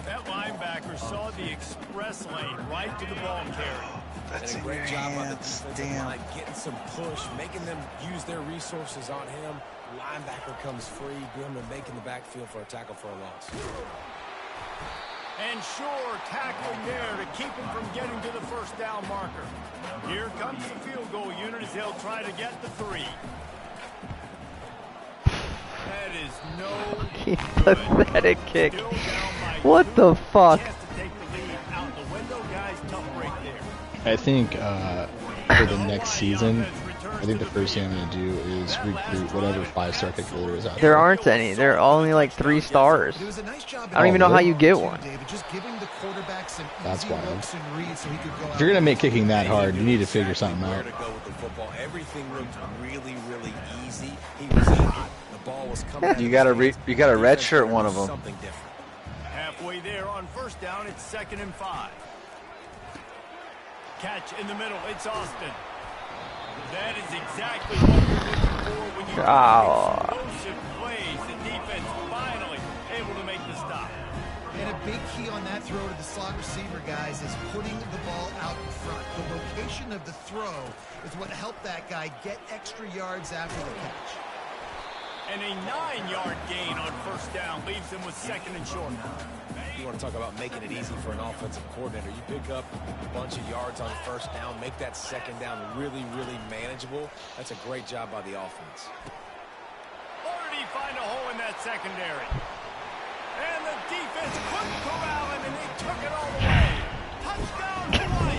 That linebacker saw the express lane right to the ball carrier. That's a great job on the defensive line, getting some push, making them use their resources on him. Linebacker comes free, him and making the backfield for a tackle for a loss. And sure, tackling there to keep him from getting to the first down marker. Here comes the field goal unit as they'll try to get the 3. That is no pathetic kick. What the fuck? I think for the next season, I think the first thing I'm going to do is recruit whatever 5-star kicker there is out there. There aren't any. There are only like 3 stars. I don't even know how you get one. That's wild. If you're going to make kicking that hard, you need to figure something out. Everything looked really, really easy. He was hot. The ball was coming. You got to redshirt one of them. Something different. Halfway there on first down, it's 2nd and 5. Catch in the middle. It's Austin. That is exactly what we're looking for when you explosive plays. The defense finally able to make the stop. And a big key on that throw to the slot receiver, guys, is putting the ball out in front. The location of the throw is what helped that guy get extra yards after the catch. And a 9-yard gain on first down leaves him with 2nd and short. You want to talk about making it easy for an offensive coordinator. You pick up a bunch of yards on first down, make that second down really, really manageable. That's a great job by the offense. Already find a hole in that secondary. And the defense couldn't corral him, and they took it all the way. Touchdown, Hawaii.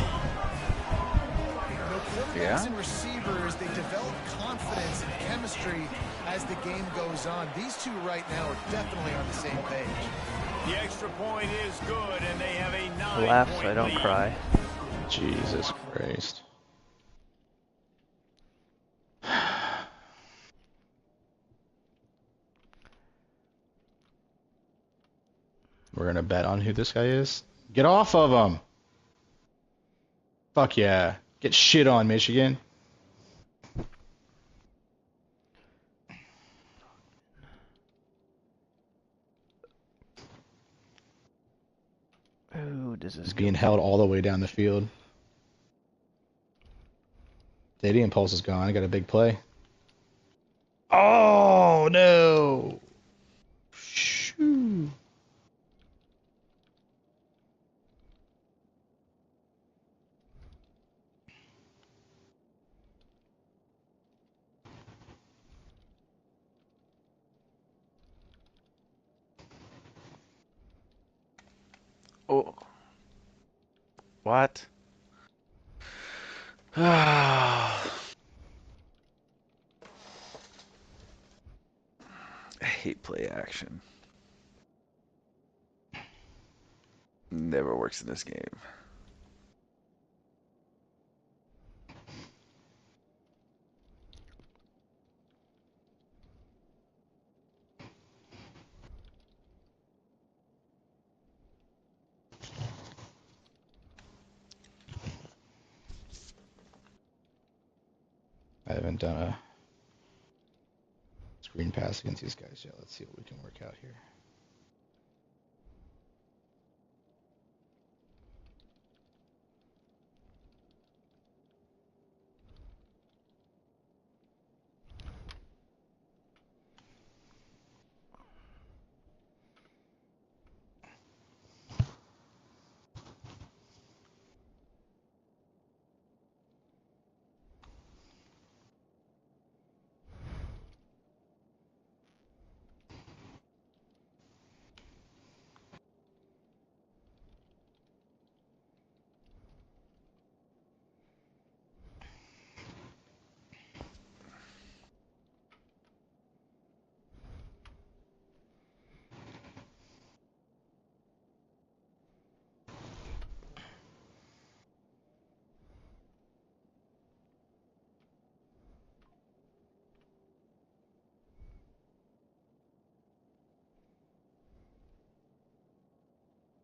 Quarterbacks and receivers, they develop confidence and chemistry as the game goes on. These two right now are definitely on the same page. The extra point is good, and they have a 9-point Laugh so I don't cry. Jesus Christ. We're going to bet on who this guy is. Get off of him. Fuck yeah. Get shit on, Michigan. Ooh, does this He's being held all the way down the field. Stadium pulse is gone. I got a big play. Oh, no. Shoo. Oh. What? hate play action. Never works in this game. I haven't done a screen pass against these guys yet. Let's see what we can work out here.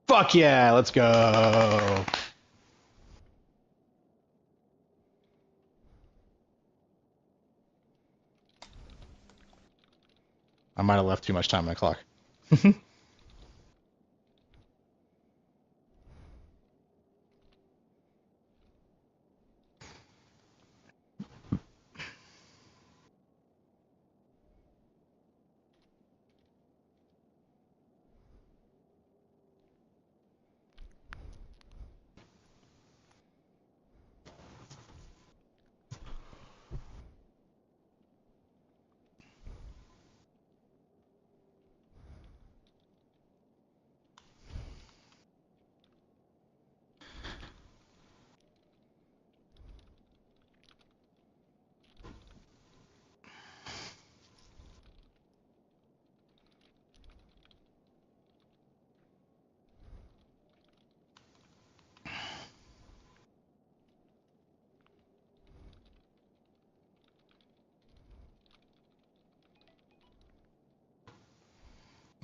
Fuck yeah, let's go. I might have left too much time on the clock.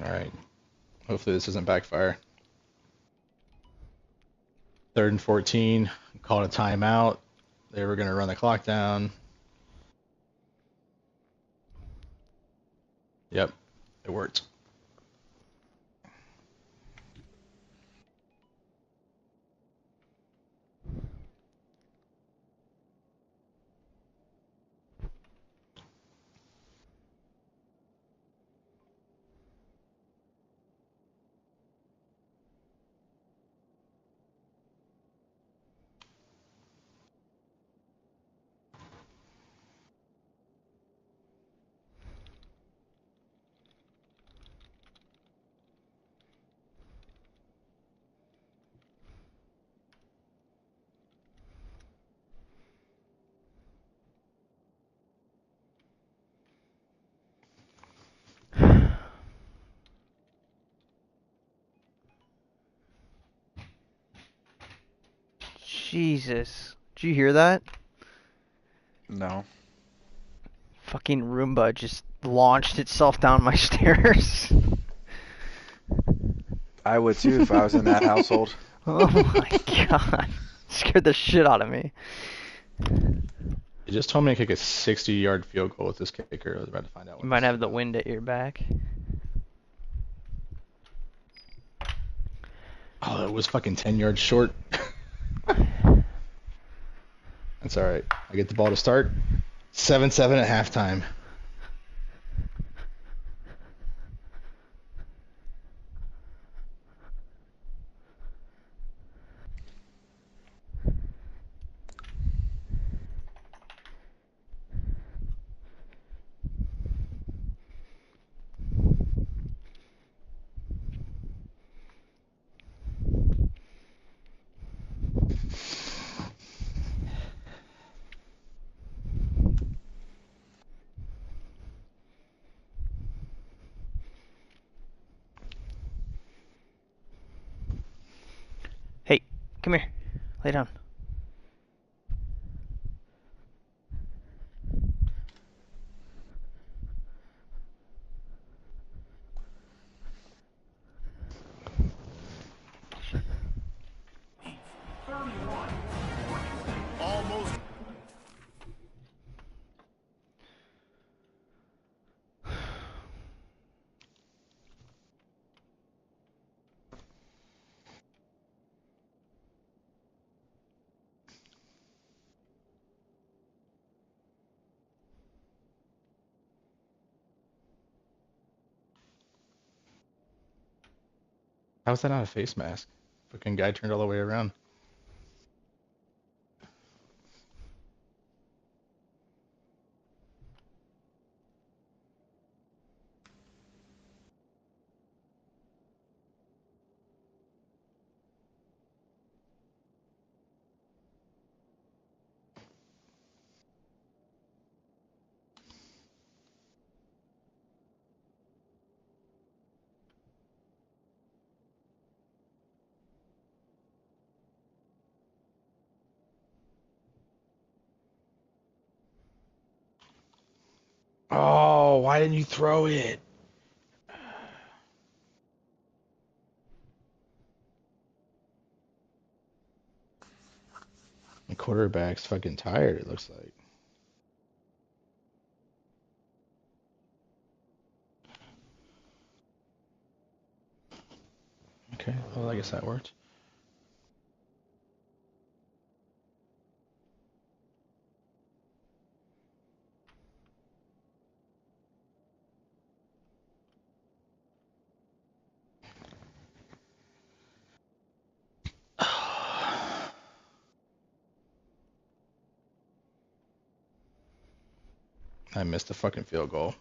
All right. Hopefully this doesn't backfire. 3rd and 14. Called a timeout. They were going to run the clock down. Yep, it worked. Jesus. Did you hear that? No. Fucking Roomba just launched itself down my stairs. I would too if I was in that household. Oh my god. Scared the shit out of me. They just told me to kick a 60-yard field goal with this kicker. I was about to find out. You might have the wind at your back. Oh, it was fucking 10 yards short. That's all right. I get the ball to start. 7-7 at halftime. Come here. Lay down. Almost. How's that not a face mask? Fucking guy turned all the way around. Oh, why didn't you throw it? The quarterback's fucking tired, it looks like. Okay, well, I guess that worked. I missed a fucking field goal.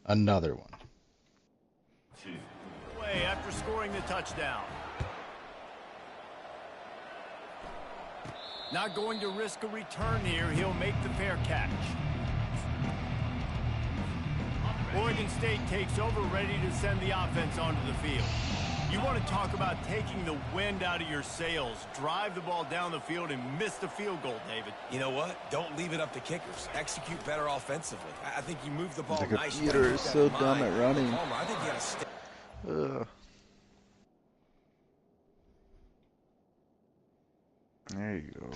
Another one. Way after scoring the touchdown. Not going to risk a return here. He'll make the fair catch. Oregon State takes over, ready to send the offense onto the field. You want to talk about taking the wind out of your sails. Drive the ball down the field and miss the field goal, David. You know what? Don't leave it up to kickers. Execute better offensively. I think you move the ball The nice. computer is so dumb at running. I think you got to stay. There you go.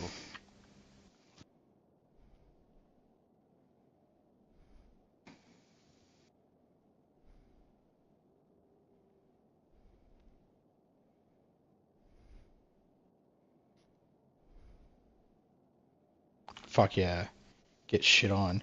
Fuck yeah. Get shit on.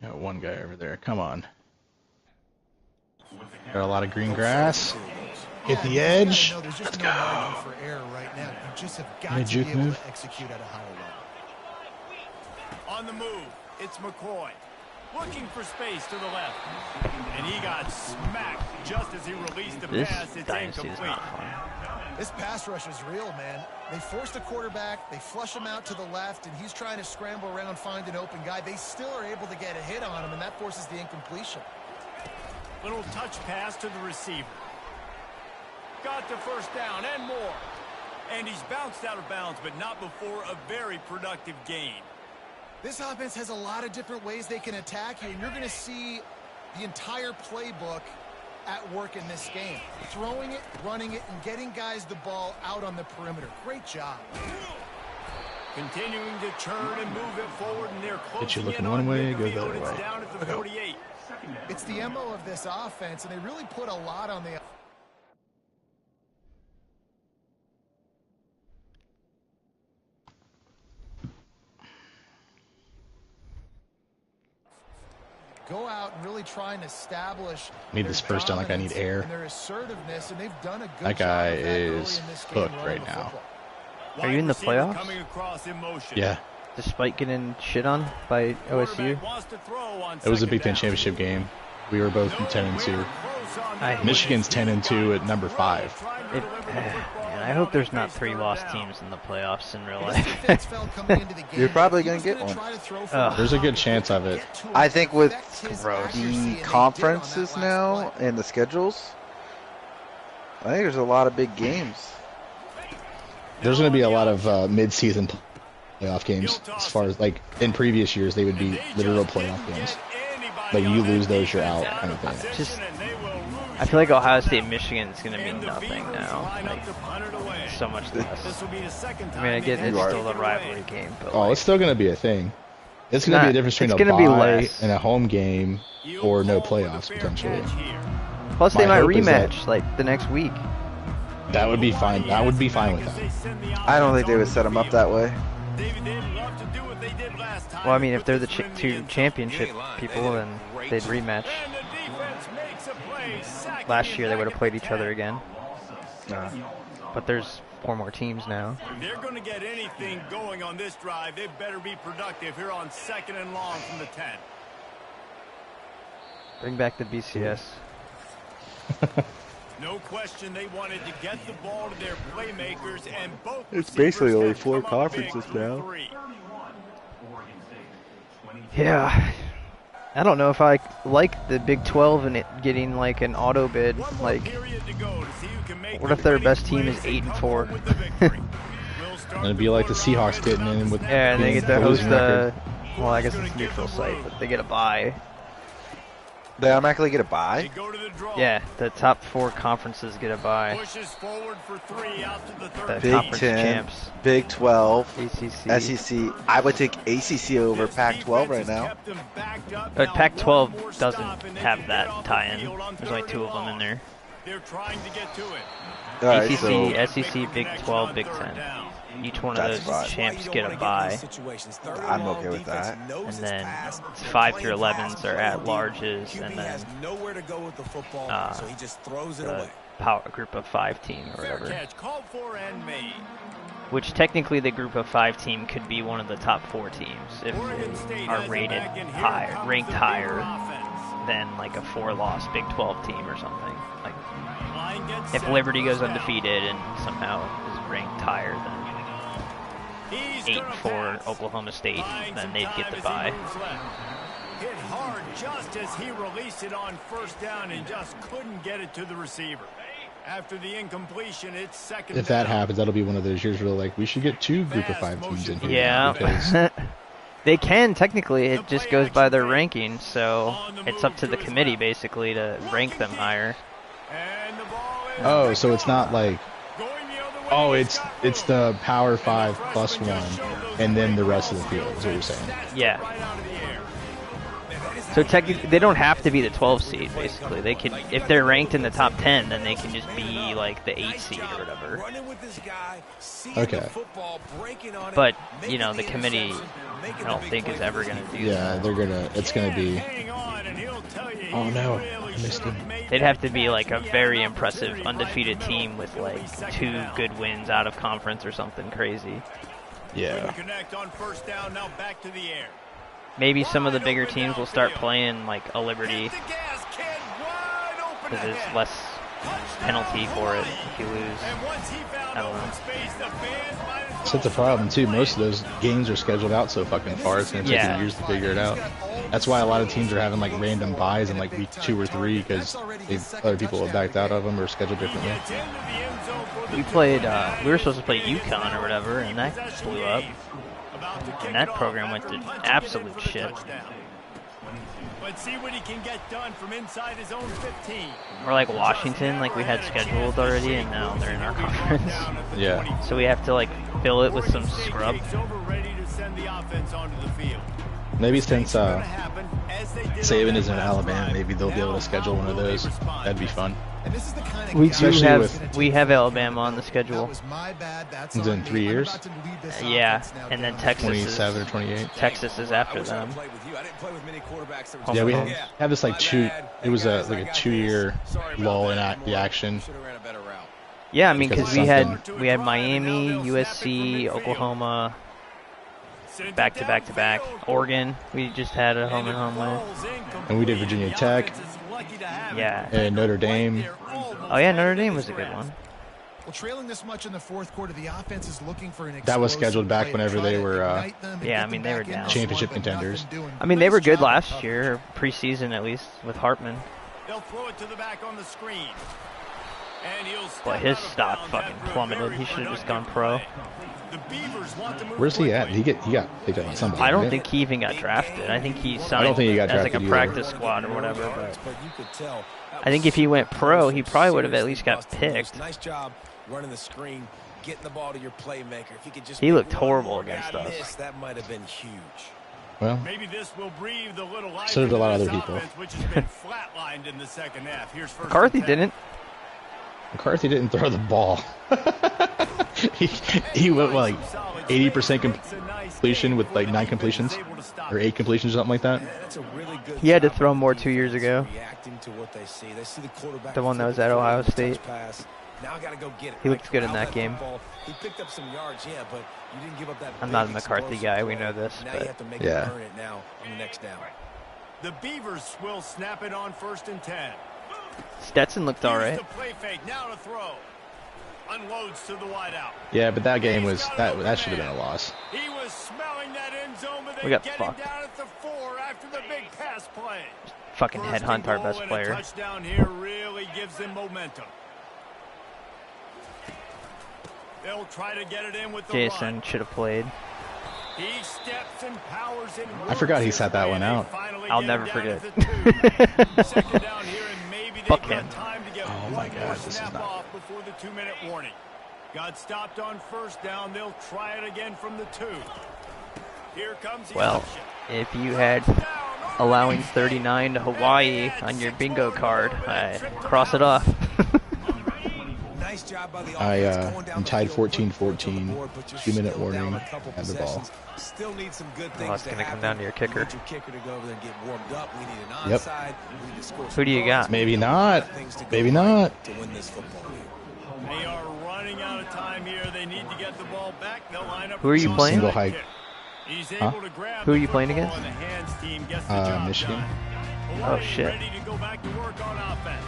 Got one guy over there. Come on. Got a lot of green grass. Hit the edge. There's just no margin for error right now. You just have got to be able to execute at a higher level. On the move, it's McCoy. Looking for space to the left. And he got smacked just as he released the pass. It's incomplete. This pass rush is real, man. They force the quarterback, they flush him out to the left, and he's trying to scramble around, find an open guy. They still are able to get a hit on him, and that forces the incompletion. Little touch pass to the receiver. Got the first down and more. And he's bounced out of bounds, but not before a very productive gain. This offense has a lot of different ways they can attack you, and you're going to see the entire playbook at work in this game. Throwing it, running it, and getting guys the ball out on the perimeter. Great job. Continuing to churn and move it forward, and they're close. Get you looking one way, go the other way. Down at the 48. It's the MO of this offense, and they really put a lot on the... Go out and really try and establish. Need this first down like I need air. And their assertiveness, and they've done a good that guy job is hooked right now. Are you in the playoffs? Yeah. Despite getting shit on by OSU? It was a Big Ten championship game. We were both 10-2. Michigan's 10-2 at number 5. I hope there's not 3 lost teams in the playoffs in real life. You're probably going to get one. There's a good chance of it. I think with the conferences now and the schedules, I think there's a lot of big games. There's going to be a lot of mid-season playoff games. As far as, like, in previous years, they would be literal playoff games. Like, you lose those, you're out, kind of thing. I feel like Ohio State Michigan is going to mean nothing now. Like, so much less. I mean, I get it's still a rivalry game, but it's still going to be a thing. It's going to be a difference between a bye and a home game or no playoffs, potentially. Plus, they might rematch, like, the next week. That would be fine. That would be fine with that. I don't think they would set them up that way. Well, I mean, if they're the 2 championship people, then they'd rematch. Last year, they would have played each other again. But there's 4 more teams now. If they're going to get anything going on this drive, they better be productive here on 2nd and long from the 10. Bring back the BCS. No question they wanted to get the ball to their playmakers, and both it's basically only 4 conferences now. Yeah. I don't know if I like the Big 12 and it getting like an auto bid. Like, what if their best team is 8-4? And it'd be like the Seahawks getting in with. Yeah, and they get to host the. Well, I guess it's a neutral site, but they get a bye. They automatically get a bye? Yeah, the top 4 conferences get a bye. The Big 10, champs. Big 12, ACC. SEC. I would take ACC over Pac-12 right now. But Pac-12 doesn't have that tie-in. There's only 2 of them in there. Right, ACC, SEC, Big 12, Big 10. Each one of those champs get a bye. I'm okay with that. And then 5 through 11s are at larges, and then the power group of 5 team or whatever. Which technically the group of 5 team could be one of the top 4 teams if they are rated higher, ranked higher than like a 4-loss Big 12 team or something. Like if Liberty goes undefeated and somehow is ranked higher than 8 for Oklahoma State, then they'd get the bye. Hit hard just as he released it on 1st down and just couldn't get it to the receiver. After the incompletion, it's 2nd down. If that happens, that'll be one of those years where like we should get 2 group of 5 teams in here. Yeah. They can technically, it just goes by their ranking, so it's up to the committee basically to rank them higher. Oh, so it's not like it's the Power 5 plus 1, and then the rest of the field, is what you're saying. Yeah. So technically, they don't have to be the 12 seed, basically. They can, if they're ranked in the top 10, then they can just be like the 8 seed or whatever. Okay. But, you know, the committee, I don't think is ever going to do that. Yeah, it's going to be... Oh no, I missed him. They'd have to be like a very impressive undefeated team with like 2 good wins out of conference or something crazy. Yeah. Maybe some of the bigger teams will start playing like a Liberty because there's less penalty for it if you lose. I don't know. That's the problem too. Most of those games are scheduled out so fucking far. It's gonna take them years to figure it out. That's why a lot of teams are having like random buys in like week 2 or 3 because other people have backed out of them or scheduled differently. We played. We were supposed to play UConn or whatever, and that blew up. And that program went to absolute shit. Let's see what he can get done from inside his own 15. We're like Washington, like we had scheduled already, and now they're in our conference. Yeah. So we have to like fill it with some scrub. Maybe since Saban is in Alabama, maybe they'll be able to schedule one of those. That'd be fun. We have Alabama on the schedule. It's in 3 years? Yeah, and then Texas 27 or 28. Texas is after them. Yeah, we have this like it was like a 2-year lull in the action. Yeah, I mean, because we had Miami, USC, Oklahoma, back to back. Oregon, we just had a home and home with. And we did Virginia Tech. Yeah. And Notre Dame. Oh yeah, Notre Dame was a good one. Well, trailing this much in the fourth quarter, the offense is looking for an that was scheduled back whenever they were yeah, I mean they were down. Championship contenders. I mean they were good last year, preseason at least, with Hartman. They'll throw it to the back on the screen. But his stock fucking plummeted. He should have just gone pro. Where's he at? He got picked up by somebody. I don't right? think he even got drafted. I think he signed as like a practice squad or whatever. But I think if he went pro, he probably would have at least got picked. Nice job running the screen, getting the ball to your playmaker. If he could just he looked horrible against us. That might have been huge. Well, maybe this will breathe a little life so did a lot of other people. Which has been flatlined in the second half. Here's first McCarthy didn't. McCarthy didn't throw the ball. he went like 80% completion with like 9 completions or 8 completions or something like that. He had to throw more 2 years ago. The one that was at Ohio State. He looked good in that game. I'm not a McCarthy guy, we know this, but yeah. The Beavers will snap it on 1st and 10. Stetson looked all right. Unloads to the wide out. Yeah, but that game was that should have been a loss. He was smelling that end zone, but we got fucked. Down at the 4 after the big pass play. Fucking headhunt our best player. Touchdown here really gives them momentum. They'll try to get it in with the Jason should have played. He steps and powers in. I forgot he sat that one out. I'll never forget. Fuck him. Oh my God, this is not. Before the 2-minute warning. Got stopped on 1st down. They'll try it again from the 2. Here comes the option. If you had allowing 39 to Hawaii on your bingo card, cross it off. I'm tied 14-14, 2-minute warning, and the ball. Still need some good things. Oh, it's going to come down to your kicker. Your kicker to go over there and get warmed up. We need an Yep. onside. We need to score. Who do you got? Maybe not. Maybe not. To win this football game. They are running out of time here. They need to get the ball back. They'll line up. Who are you playing? Single high. He's able to grab Who are you playing against? and the hands team gets the job Michigan. done. Oh shit. Ready to go back to work on offense.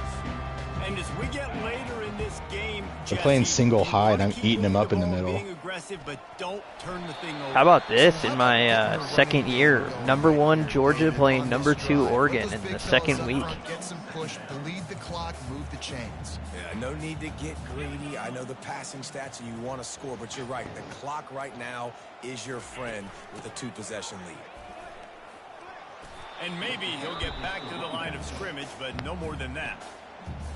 And as we get later in this game, They're playing single high, and I'm eating them up in the middle. How about this? In my second year, #1 Georgia playing #2 Oregon in the second week. Get some push, bleed the clock, move the chains. Yeah, no need to get greedy. I know the passing stats and you want to score, but you're right. The clock right now is your friend with a 2-possession lead. And maybe he'll get back to the line of scrimmage, but no more than that.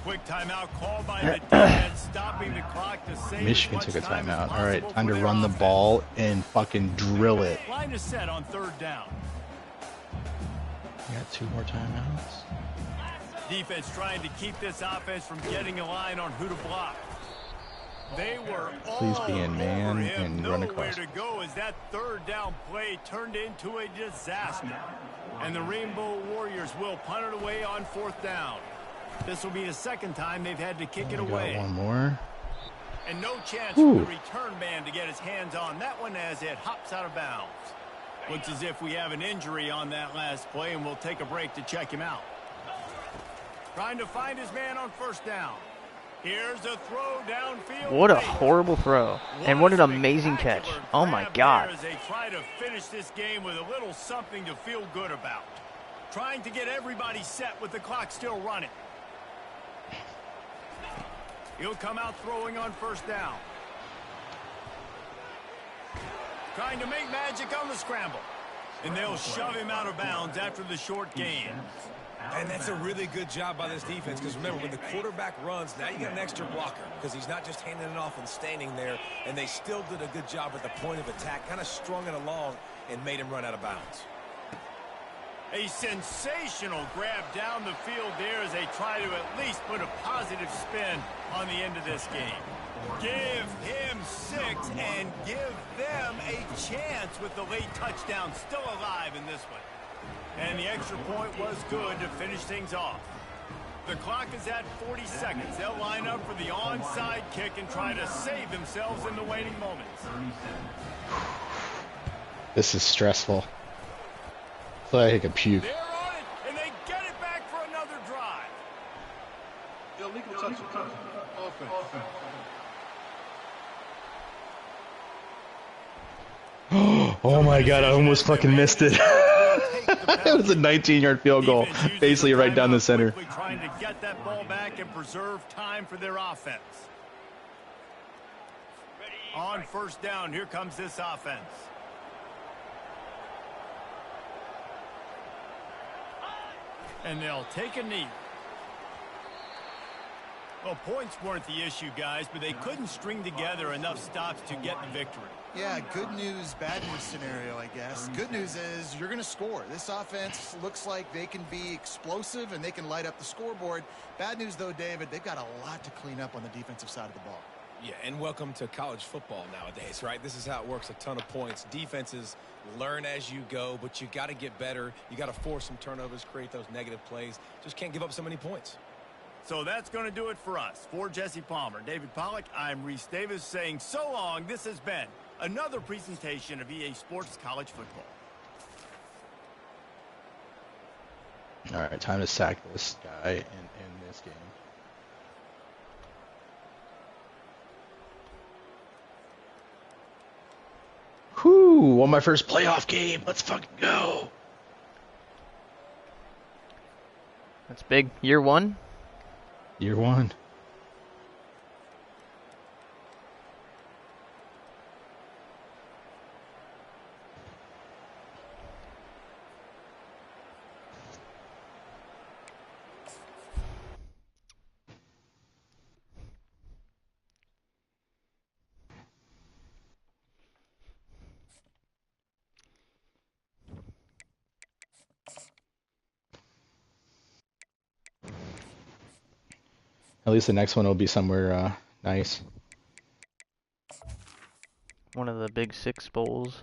Quick timeout call by the defense, stopping the clock to save. Michigan took a timeout. All right, time to run the ball and fucking drill it. Line is set on 3rd down. We got 2 more timeouts. Defense trying to keep this offense from getting a line on who to block. They were Please be in man and run across. Nowhere to go as that 3rd down play turned into a disaster. And the Rainbow Warriors will punt it away on 4th down. This will be the 2nd time they've had to kick it away. Got one more. And no chance for the return man to get his hands on that one as it hops out of bounds. Looks as if we have an injury on that last play, and we'll take a break to check him out. Trying to find his man on 1st down. Here's a throw downfield. What a horrible throw. And what an amazing catch. Oh my God. As they try to finish this game with a little something to feel good about. Trying to get everybody set with the clock still running. He'll come out throwing on 1st down. Trying to make magic on the scramble. And they'll shove him out of bounds after the short gain. And that's a really good job by this defense, because remember, when the quarterback runs, now you got an extra blocker, because he's not just handing it off and standing there, and they still did a good job at the point of attack, kind of strung it along and made him run out of bounds. A sensational grab down the field there as they try to at least put a positive spin on the end of this game. Give him 6 and give them a chance with the late touchdown still alive in this one. And the extra point was good to finish things off. The clock is at 40 seconds. They'll line up for the onside kick and try to save themselves in the waiting moments. This is stressful. I feel like I could puke. They're on it, and they get it back for another drive. Illegal touch. Offense. Oh my god, I almost fucking missed it. It was a 19-yard field goal, basically right down the center. Trying to get that ball back and preserve time for their offense. On first down, here comes this offense. And they'll take a knee. Well, points weren't the issue, guys, but they couldn't string together enough stops to get the victory. Yeah, good news, bad news scenario, I guess. Good news is you're going to score. This offense looks like they can be explosive and they can light up the scoreboard. Bad news, though, David, they've got a lot to clean up on the defensive side of the ball. Yeah, and welcome to college football nowadays, right? This is how it works, a ton of points. Defenses learn as you go, but you got to get better. You got to force some turnovers, create those negative plays. Just can't give up so many points. So that's going to do it for us. For Jesse Palmer, David Pollack, I'm Reese Davis saying so long. This has been another presentation of EA Sports College Football. All right, time to sack this guy in this game. Whew, won my first playoff game. Let's fucking go. That's big. Year 1? Year 1. At least the next one will be somewhere nice. One of the big 6 bowls.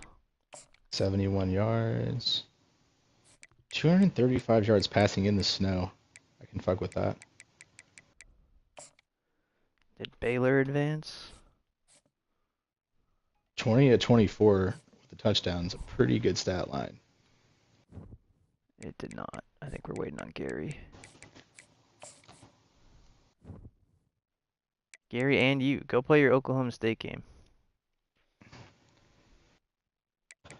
71 yards. 235 yards passing in the snow. I can fuck with that. Did Baylor advance? 20-24 with the touchdowns. A pretty good stat line. It did not. I think we're waiting on Gary. Gary and you, go play your Oklahoma State game. I'm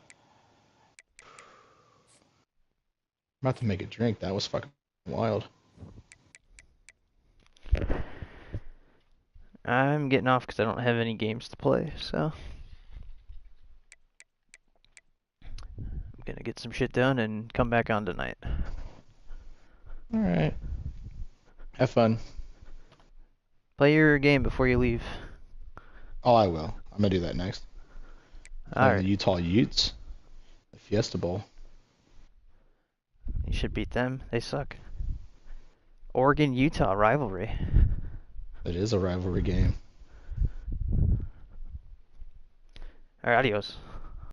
about to make a drink. That was fucking wild. I'm getting off because I don't have any games to play, so I'm gonna get some shit done and come back on tonight. Alright. Have fun. Play your game before you leave. Oh, I will. I'm gonna do that next. Alright. The Utah Utes. The Fiesta Bowl. You should beat them. They suck. Oregon-Utah rivalry. It is a rivalry game. Alright, adios.